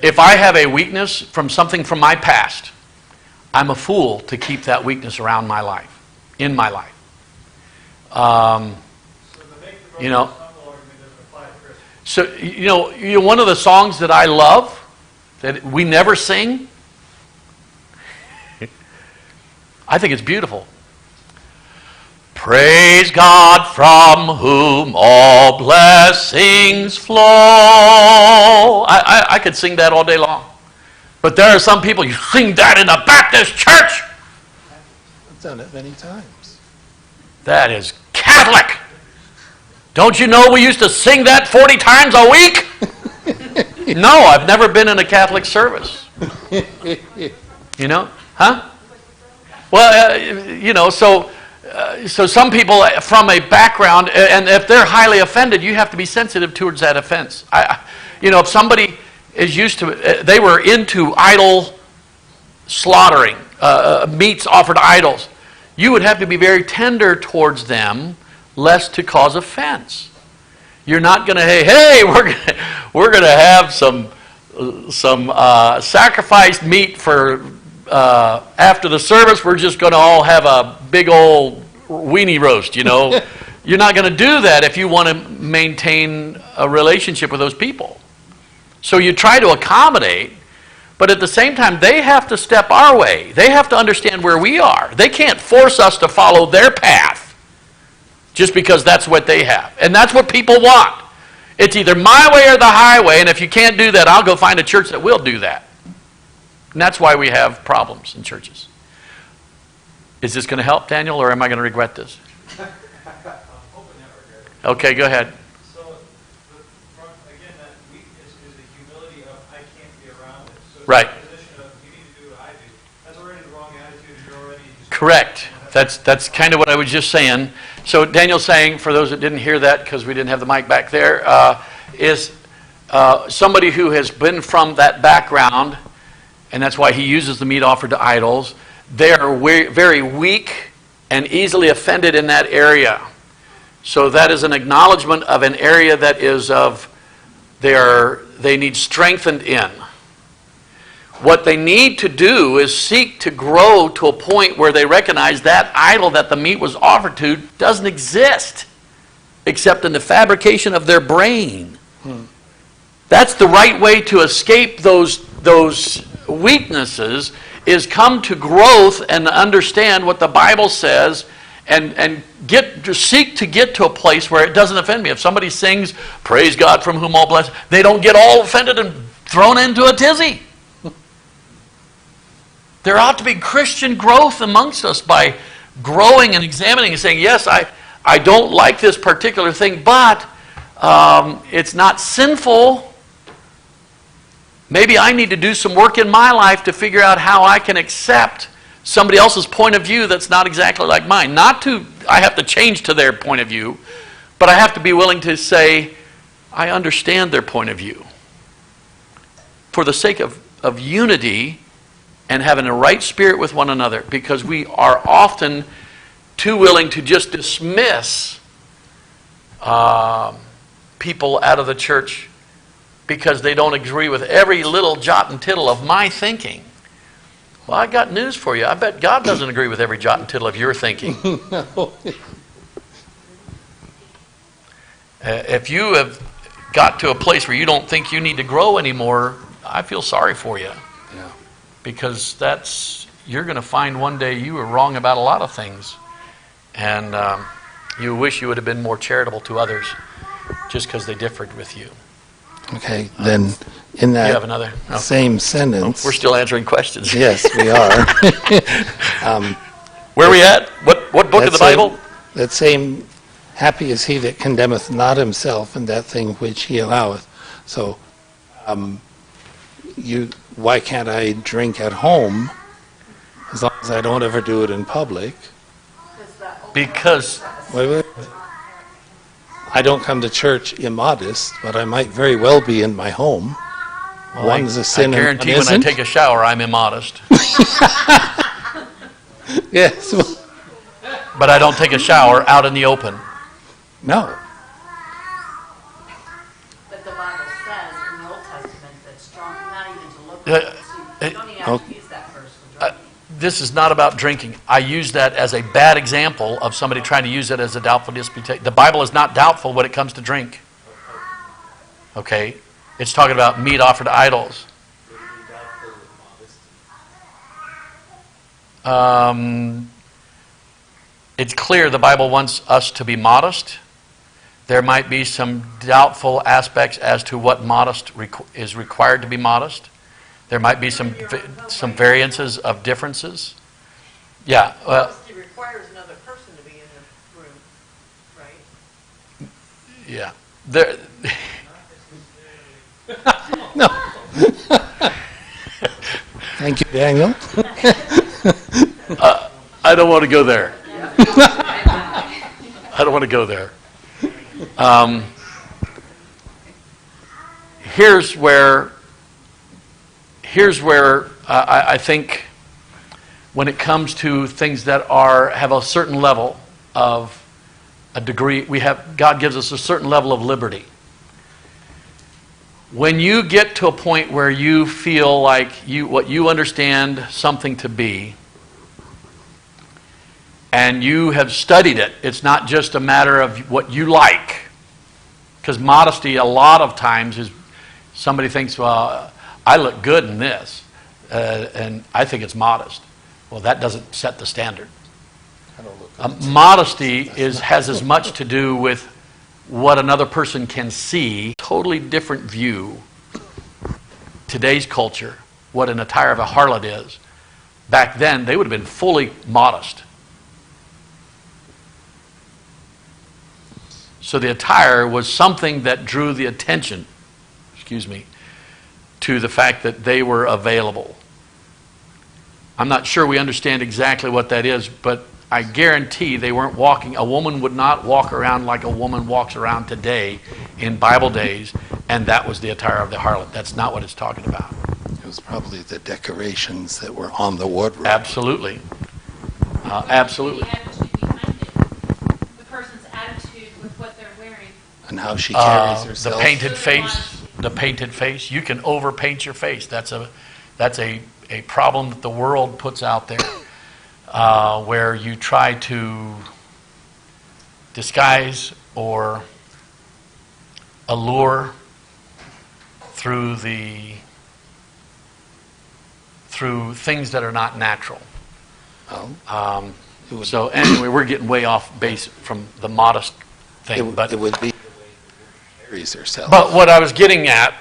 If I have a weakness from something from my past, I'm a fool to keep that weakness around my life, in my life. so the make the You know. brother stumble argument doesn't apply to Christmas. So, one of the songs that I love, that we never sing, I think it's beautiful. Praise God from whom all blessings flow. I could sing that all day long. But there are some people, you sing that in a Baptist church. I've done it many times. That is Catholic. Don't you know we used to sing that 40 times a week? No, I've never been in a Catholic service. Huh? Well, so some people from a background, and if they're highly offended, you have to be sensitive towards that offense. If somebody is used to it, they were into idol slaughtering, meats offered to idols. you would have to be very tender towards them, lest to cause offense. You're not going to, hey, we're going to have some sacrificed meat for after the service. We're just going to all have a big old weenie roast, you know. You're not going to do that if you want to maintain a relationship with those people. So you try to accommodate, but at the same time, they have to step our way. They have to understand where we are. They can't force us to follow their path just because that's what they have. And that's what people want. It's either my way or the highway, and if you can't do that, I'll go find a church that will do that. And that's why we have problems in churches. Is this going to help, Daniel, or am I going to regret this? Okay, go ahead. So, again, that weakness is the humility of I can't be around it. So Right. the position of you need to do what I do. That's already the wrong attitude. You're already just Correct. That's kind of what I was just saying. So Daniel's saying, for those that didn't hear that because we didn't have the mic back there, is somebody who has been from that background, and that's why he uses the meat offered to idols. They are very weak and easily offended in that area. So that is an acknowledgement of an area that is of they need strengthened in. What they need to do is seek to grow to a point where they recognize that idol that the meat was offered to doesn't exist except in the fabrication of their brain. That's the right way to escape those weaknesses, is come to growth and understand what the Bible says and seek to get to a place where it doesn't offend me. If somebody sings, praise God from whom all blessings, they don't get all offended and thrown into a tizzy. There ought to be Christian growth amongst us by growing and examining and saying, yes, I don't like this particular thing, but it's not sinful. Maybe I need to do some work in my life to figure out how I can accept somebody else's point of view that's not exactly like mine. I have to change to their point of view, but I have to be willing to say, I understand their point of view. For the sake of unity and having a right spirit with one another, because we are often too willing to just dismiss people out of the church because they don't agree with every little jot and tittle of my thinking. Well, I got news for you. I bet God doesn't agree with every jot and tittle of your thinking. If you have got to a place where you don't think you need to grow anymore, I feel sorry for you. Yeah. Because you're going to find one day you were wrong about a lot of things. And you wish you would have been more charitable to others just because they differed with you. Okay, then in that You have another? Oh. same sentence. We're still answering questions. Yes, we are. Where are we at? What book of the Bible? That same, happy is he that condemneth not himself in that thing which he alloweth. So, why can't I drink at home as long as I don't ever do it in public? Because Wait. I don't come to church immodest, but I might very well be in my home. One's a sin I guarantee and when one I isn't. take a shower, I'm immodest. Yes. But I don't take a shower out in the open. No. But the Bible says in the Old Testament that strong, not even to look at it. You don't even have to use that verse for drinking. This is not about drinking. I use that as a bad example of somebody trying to use it as a doubtful disputation. The Bible is not doubtful when it comes to drink. Okay? It's talking about meat offered to idols. It's clear the Bible wants us to be modest. There might be some doubtful aspects as to what modest is required to be modest. There might be some variances of differences. Yeah. Modesty requires another person to be in the room, right? Yeah. There. No. Thank you, Daniel. I don't want to go there. I don't want to go there. Here's where I think when it comes to things that have a certain level of a degree. God gives us a certain level of liberty. When you get to a point where you feel like what you understand something to be, and you have studied it, it's not just a matter of what you like. Because modesty a lot of times is, somebody thinks, well, I look good in this, and I think it's modest. Well, that doesn't set the standard. Modesty has as much to do with what another person can see. Totally different view. Today's culture, what an attire of a harlot is. Back then, they would have been fully modest. So the attire was something that drew the attention, to the fact that they were available. I'm not sure we understand exactly what that is, but I guarantee they weren't walking. A woman would not walk around like a woman walks around today in Bible days, and that was the attire of the harlot. That's not what it's talking about. It was probably the decorations that were on the wardrobe. Absolutely. Absolutely. The attitude behind it. The person's attitude with what they're wearing. And how she carries herself. The painted face. The painted face. You can overpaint your face. That's a problem that the world puts out there. Where you try to disguise or allure through things that are not natural. So anyway, we're getting way off base from the modest thing. It would be the way she carries herself. But what I was getting at,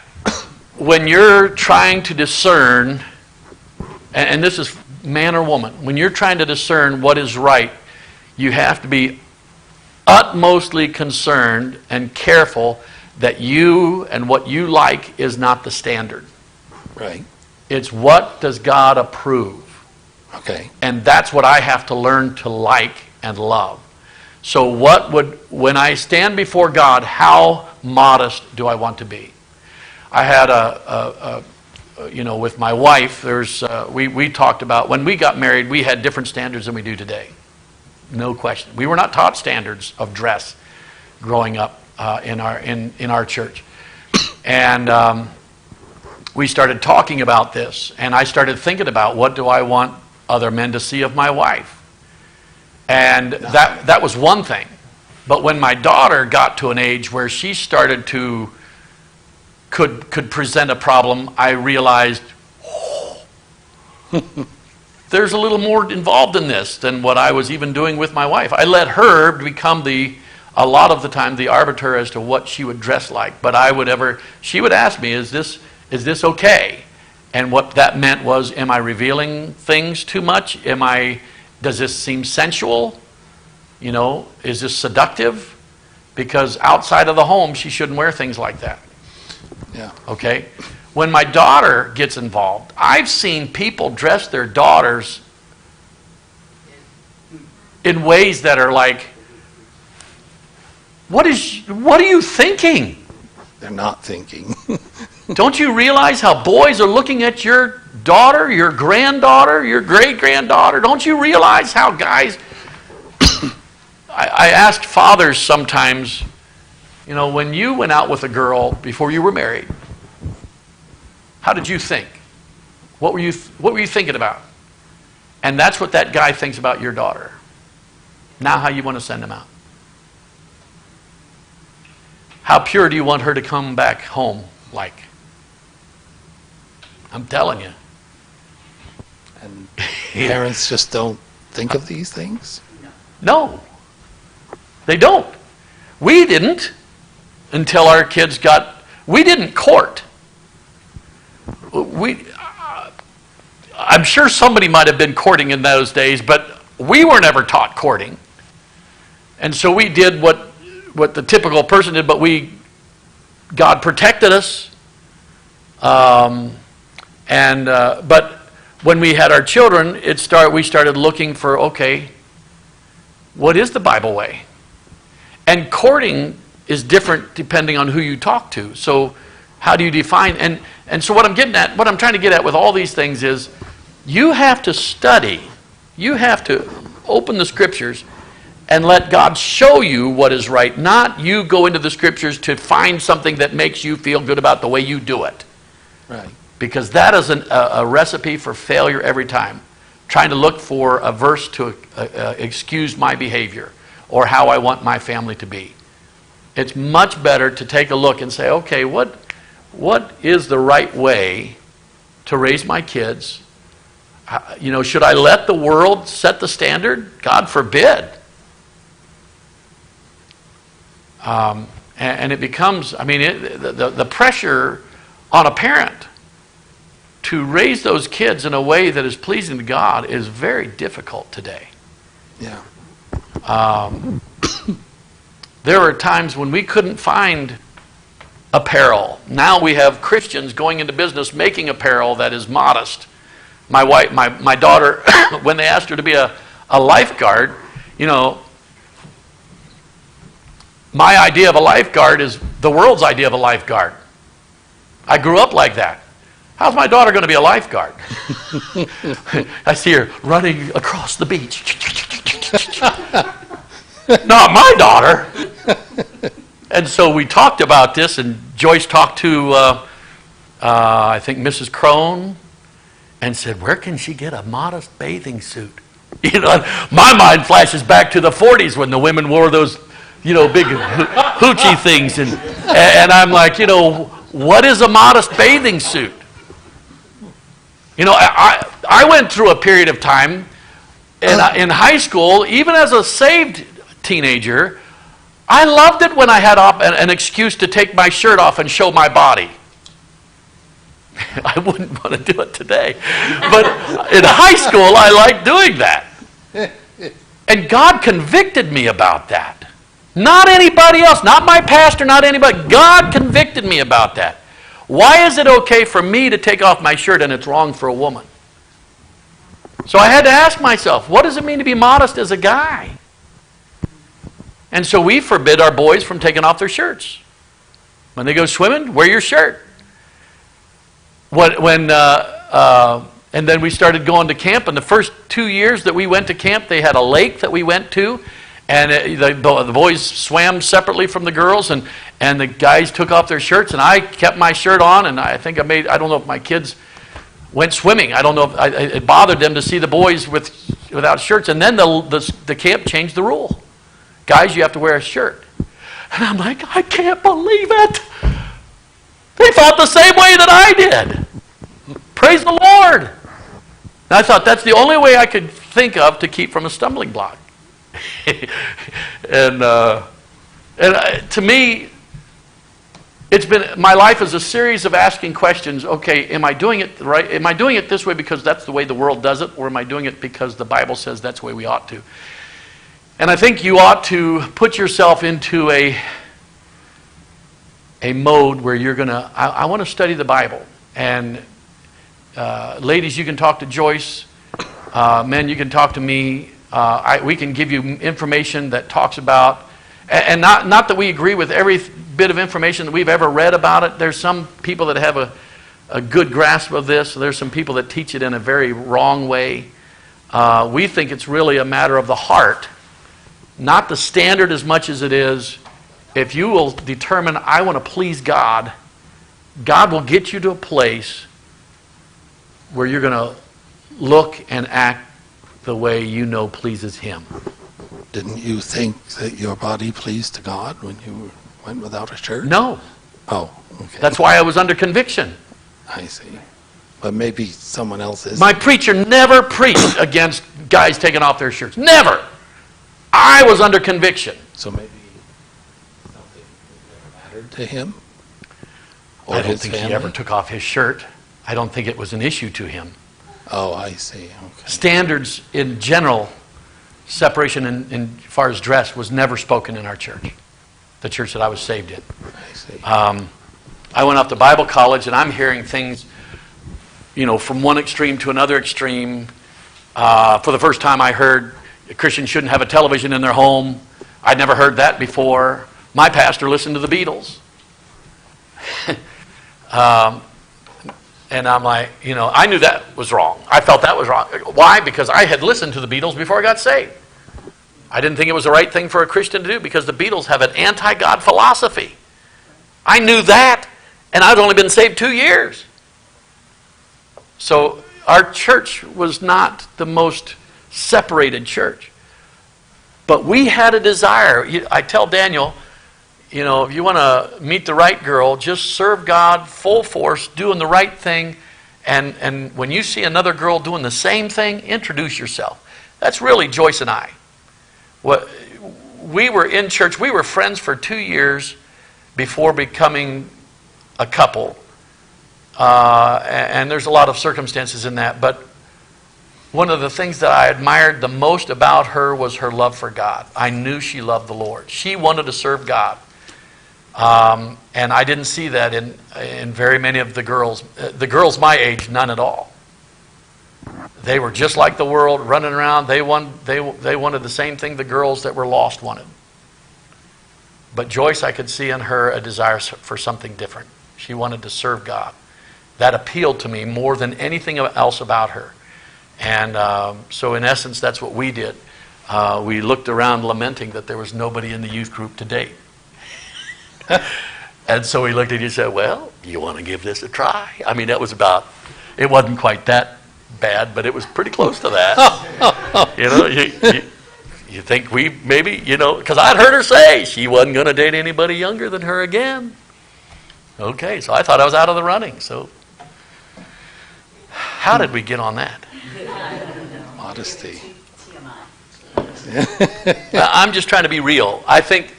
when you're trying to discern, and this is man or woman, when you're trying to discern what is right, you have to be utmostly concerned and careful that you and what you like is not the standard. Right. It's what does God approve. Okay. And that's what I have to learn to like and love. So when I stand before God, how modest do I want to be? I had with my wife, we talked about, when we got married, we had different standards than we do today. No question. We were not taught standards of dress growing up in our church. And we started talking about this, and I started thinking about, what do I want other men to see of my wife? And that was one thing. But when my daughter got to an age where she started to could present a problem, I realized, there's a little more involved in this than what I was even doing with my wife. I let her become a lot of the time, the arbiter as to what she would dress like. But she would ask me, is this okay? And what that meant was, am I revealing things too much? Does this seem sensual? Is this seductive? Because outside of the home, she shouldn't wear things like that. Yeah. Okay? When my daughter gets involved, I've seen people dress their daughters in ways that are like, what are you thinking? They're not thinking. Don't you realize how boys are looking at your daughter, your granddaughter, your great-granddaughter? Don't you realize how guys... I asked fathers sometimes, when you went out with a girl before you were married, how did you think? What were you thinking about? And that's what that guy thinks about your daughter. Now how you want to send him out. How pure do you want her to come back home like? I'm telling you. And parents just don't think of these things? No. They don't. We didn't until our kids we didn't court. I'm sure somebody might have been courting in those days, but we were never taught courting. And so we did what the typical person did, but God protected us. But when we had our children, we started looking for, okay, what is the Bible way? And courting is different depending on who you talk to. So how do you define? And so what I'm trying to get at with all these things is, you have to study You have to open the Scriptures and let God show you what is right, not you go into the Scriptures to find something that makes you feel good about the way you do it. Right. Because that is a recipe for failure every time. Trying to look for a verse to excuse my behavior or how I want my family to be. It's much better to take a look and say, okay, what is the right way to raise my kids? Should I let the world set the standard? God forbid. And it becomes, the pressure on a parent to raise those kids in a way that is pleasing to God is very difficult today. Yeah. There were times when we couldn't find apparel. Now we have Christians going into business making apparel that is modest. My wife, my daughter, when they asked her to be a lifeguard, my idea of a lifeguard is the world's idea of a lifeguard. I grew up like that. How's my daughter going to be a lifeguard? I see her running across the beach. Not my daughter. And so we talked about this, and Joyce talked to, I think, Mrs. Crone, and said, where can she get a modest bathing suit? My mind flashes back to the 40s when the women wore those, big hoochie things. And I'm like, what is a modest bathing suit? I went through a period of time in high school, even as a saved teenager, I loved it when I had an excuse to take my shirt off and show my body. I wouldn't want to do it today. But in high school, I liked doing that. And God convicted me about that. Not anybody else, not my pastor, not anybody. God convicted me about that. Why is it okay for me to take off my shirt and it's wrong for a woman? So I had to ask myself, what does it mean to be modest as a guy? And so we forbid our boys from taking off their shirts. When they go swimming, wear your shirt. And then we started going to camp. And the first 2 years that we went to camp, they had a lake that we went to. And the boys swam separately from the girls. And the guys took off their shirts. And I kept my shirt on. And I think I don't know if my kids went swimming. I don't know if it bothered them to see the boys without shirts. And then the camp changed the rule. Guys, you have to wear a shirt. And I'm like, I can't believe it. They thought the same way that I did. Praise the Lord. And I thought that's the only way I could think of to keep from a stumbling block. And to me, it's been, my life is a series of asking questions. Okay, am I doing it right? Am I doing it this way because that's the way the world does it? Or am I doing it because the Bible says that's the way we ought to? And I think you ought to put yourself into a mode where you're going to, I want to study the Bible. And ladies, you can talk to Joyce. Men, you can talk to me. We can give you information that talks about, and not that we agree with every bit of information that we've ever read about it. There's some people that have a good grasp of this. There's some people that teach it in a very wrong way. We think it's really a matter of the heart. Not the standard as much as it is, if you will determine, I want to please God, God will get you to a place where you're going to look and act the way you know pleases Him. Didn't you think that your body pleased God when you went without a shirt? No. Oh, okay. That's why I was under conviction. I see. But maybe someone else is. My preacher never preached against guys taking off their shirts. Never. I was under conviction. So maybe something never mattered to him? Or I don't his think family? he ever took off his shirt. I don't think it was an issue to him. Oh, I see. Okay. Standards in general, separation in as far as dress, was never spoken in our church, the church that I was saved in. I see. I went off to Bible college, and I'm hearing things, from one extreme to another extreme. For the first time, I heard Christians shouldn't have a television in their home. I'd never heard that before. My pastor listened to the Beatles. And I'm like, I knew that was wrong. I felt that was wrong. Why? Because I had listened to the Beatles before I got saved. I didn't think it was the right thing for a Christian to do because the Beatles have an anti-God philosophy. I knew that, and I'd only been saved 2 years. So our church was not the most separated church. But we had a desire. I tell Daniel, if you want to meet the right girl, just serve God full force, doing the right thing. And when you see another girl doing the same thing, introduce yourself. That's really Joyce and I. We were in church. We were friends for 2 years before becoming a couple. And there's a lot of circumstances in that. But one of the things that I admired the most about her was her love for God. I knew she loved the Lord. She wanted to serve God. And I didn't see that in very many of the girls. The girls my age, none at all. They were just like the world, running around. They wanted the same thing the girls that were lost wanted. But Joyce, I could see in her a desire for something different. She wanted to serve God. That appealed to me more than anything else about her. And so in essence, that's what we did. We looked around lamenting that there was nobody in the youth group to date. And so we looked at you and said, well, you want to give this a try? I mean, it wasn't quite that bad, but it was pretty close to that. You think we maybe, because I'd heard her say she wasn't going to date anybody younger than her again. Okay, so I thought I was out of the running. So how did we get on that? Modesty. I'm just trying to be real. I think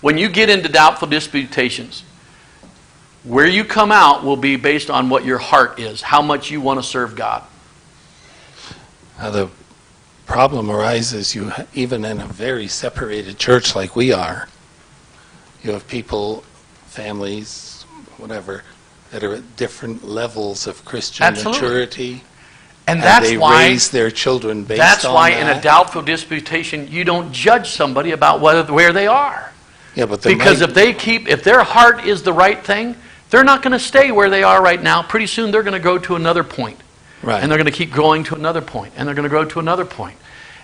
when you get into doubtful disputations, where you come out will be based on what your heart is, how much you want to serve God. Now the problem arises, even in a very separated church like we are, you have people, families, whatever, that are at different levels of Christian maturity. And that's they why raise their children based that's on why that. in a doubtful disputation you don't judge somebody about where they are. Yeah, but because if their heart is the right thing, they're not going to stay where they are right now. Pretty soon they're going to go to another point. Right. And they're going to keep growing to another point. And they're going to grow to another point.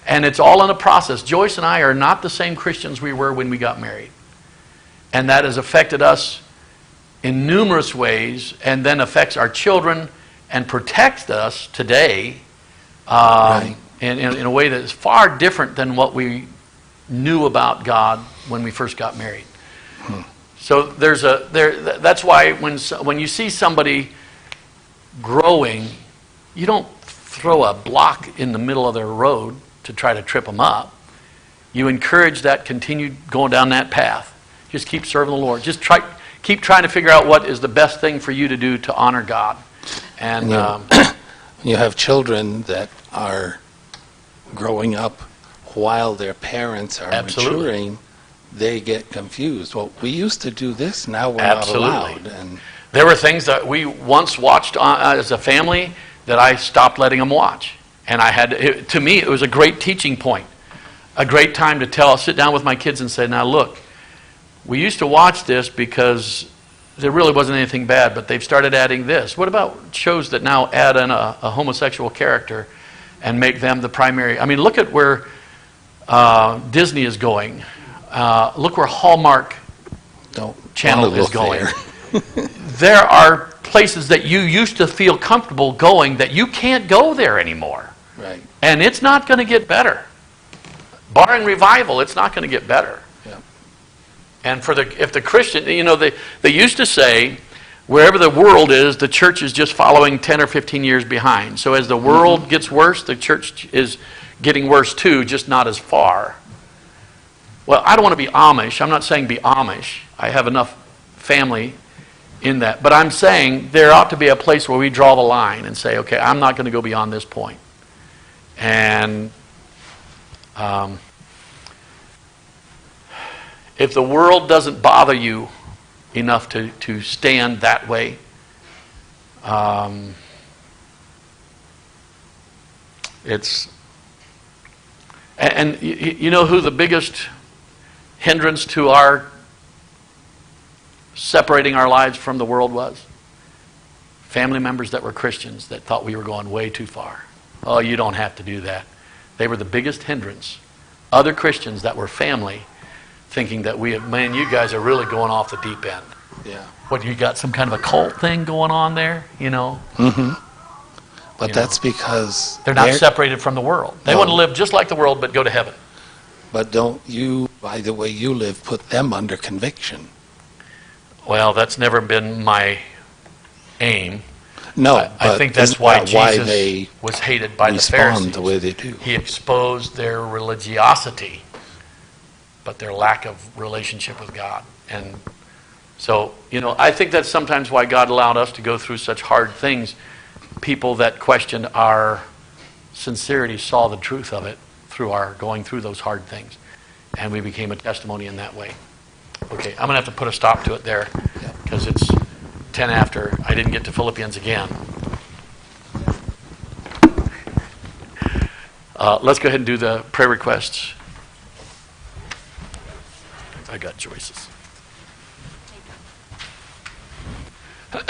And it's all in a process. Joyce and I are not the same Christians we were when we got married. And that has affected us in numerous ways and then affects our children and protects us today in a way that is far different than what we knew about God when we first got married. So that's why when you see somebody growing, you don't throw a block in the middle of their road to try to trip them up. You encourage that continued going down that path. Just keep serving the Lord. Just keep trying to figure out what is the best thing for you to do to honor God. And you have children that are growing up while their parents are maturing, they get confused. Well, we used to do this, now we're not allowed. And there were things that we once watched as a family that I stopped letting them watch. And to me, it was a great teaching point. A great time to sit down with my kids and say, now look, we used to watch this because there really wasn't anything bad, but they've started adding this. What about shows that now add in a homosexual character and make them the primary? I mean, look at where Disney is going. Look where Hallmark channel is going. There are places that you used to feel comfortable going that you can't go there anymore. Right. And it's not going to get better. Barring revival, it's not going to get better. Yeah. And if the Christian, they used to say, wherever the world is, the church is just following 10 or 15 years behind. So as the world gets worse, the church is getting worse too, just not as far. Well, I don't want to be Amish. I'm not saying be Amish. I have enough family in that. But I'm saying there ought to be a place where we draw the line and say, okay, I'm not going to go beyond this point. And if the world doesn't bother you enough to stand that way, and you know who the biggest hindrance to our separating our lives from the world was? family members that were Christians that thought we were going way too far. Oh, you don't have to do that. They were the biggest hindrance. Other Christians that were family thinking that man, you guys are really going off the deep end. Yeah. What, you got some kind of a cult thing going on there, you know? Mm-hmm. But You that's because They're not separated from the world. They No. want to live just like the world, but go to heaven. But don't you, by the way you live, put them under conviction? Well, that's never been my aim. No, I but think that's isn't why that why Jesus they was hated by the respond Pharisees. the way they do. He exposed their religiosity, but their lack of relationship with God. And so, I think that's sometimes why God allowed us to go through such hard things. People that questioned our sincerity saw the truth of it through our going through those hard things. And we became a testimony in that way. Okay, I'm going to have to put a stop to it there because it's 10 after. I didn't get to Philippians again. Let's go ahead and do the prayer requests. I got Joyce's.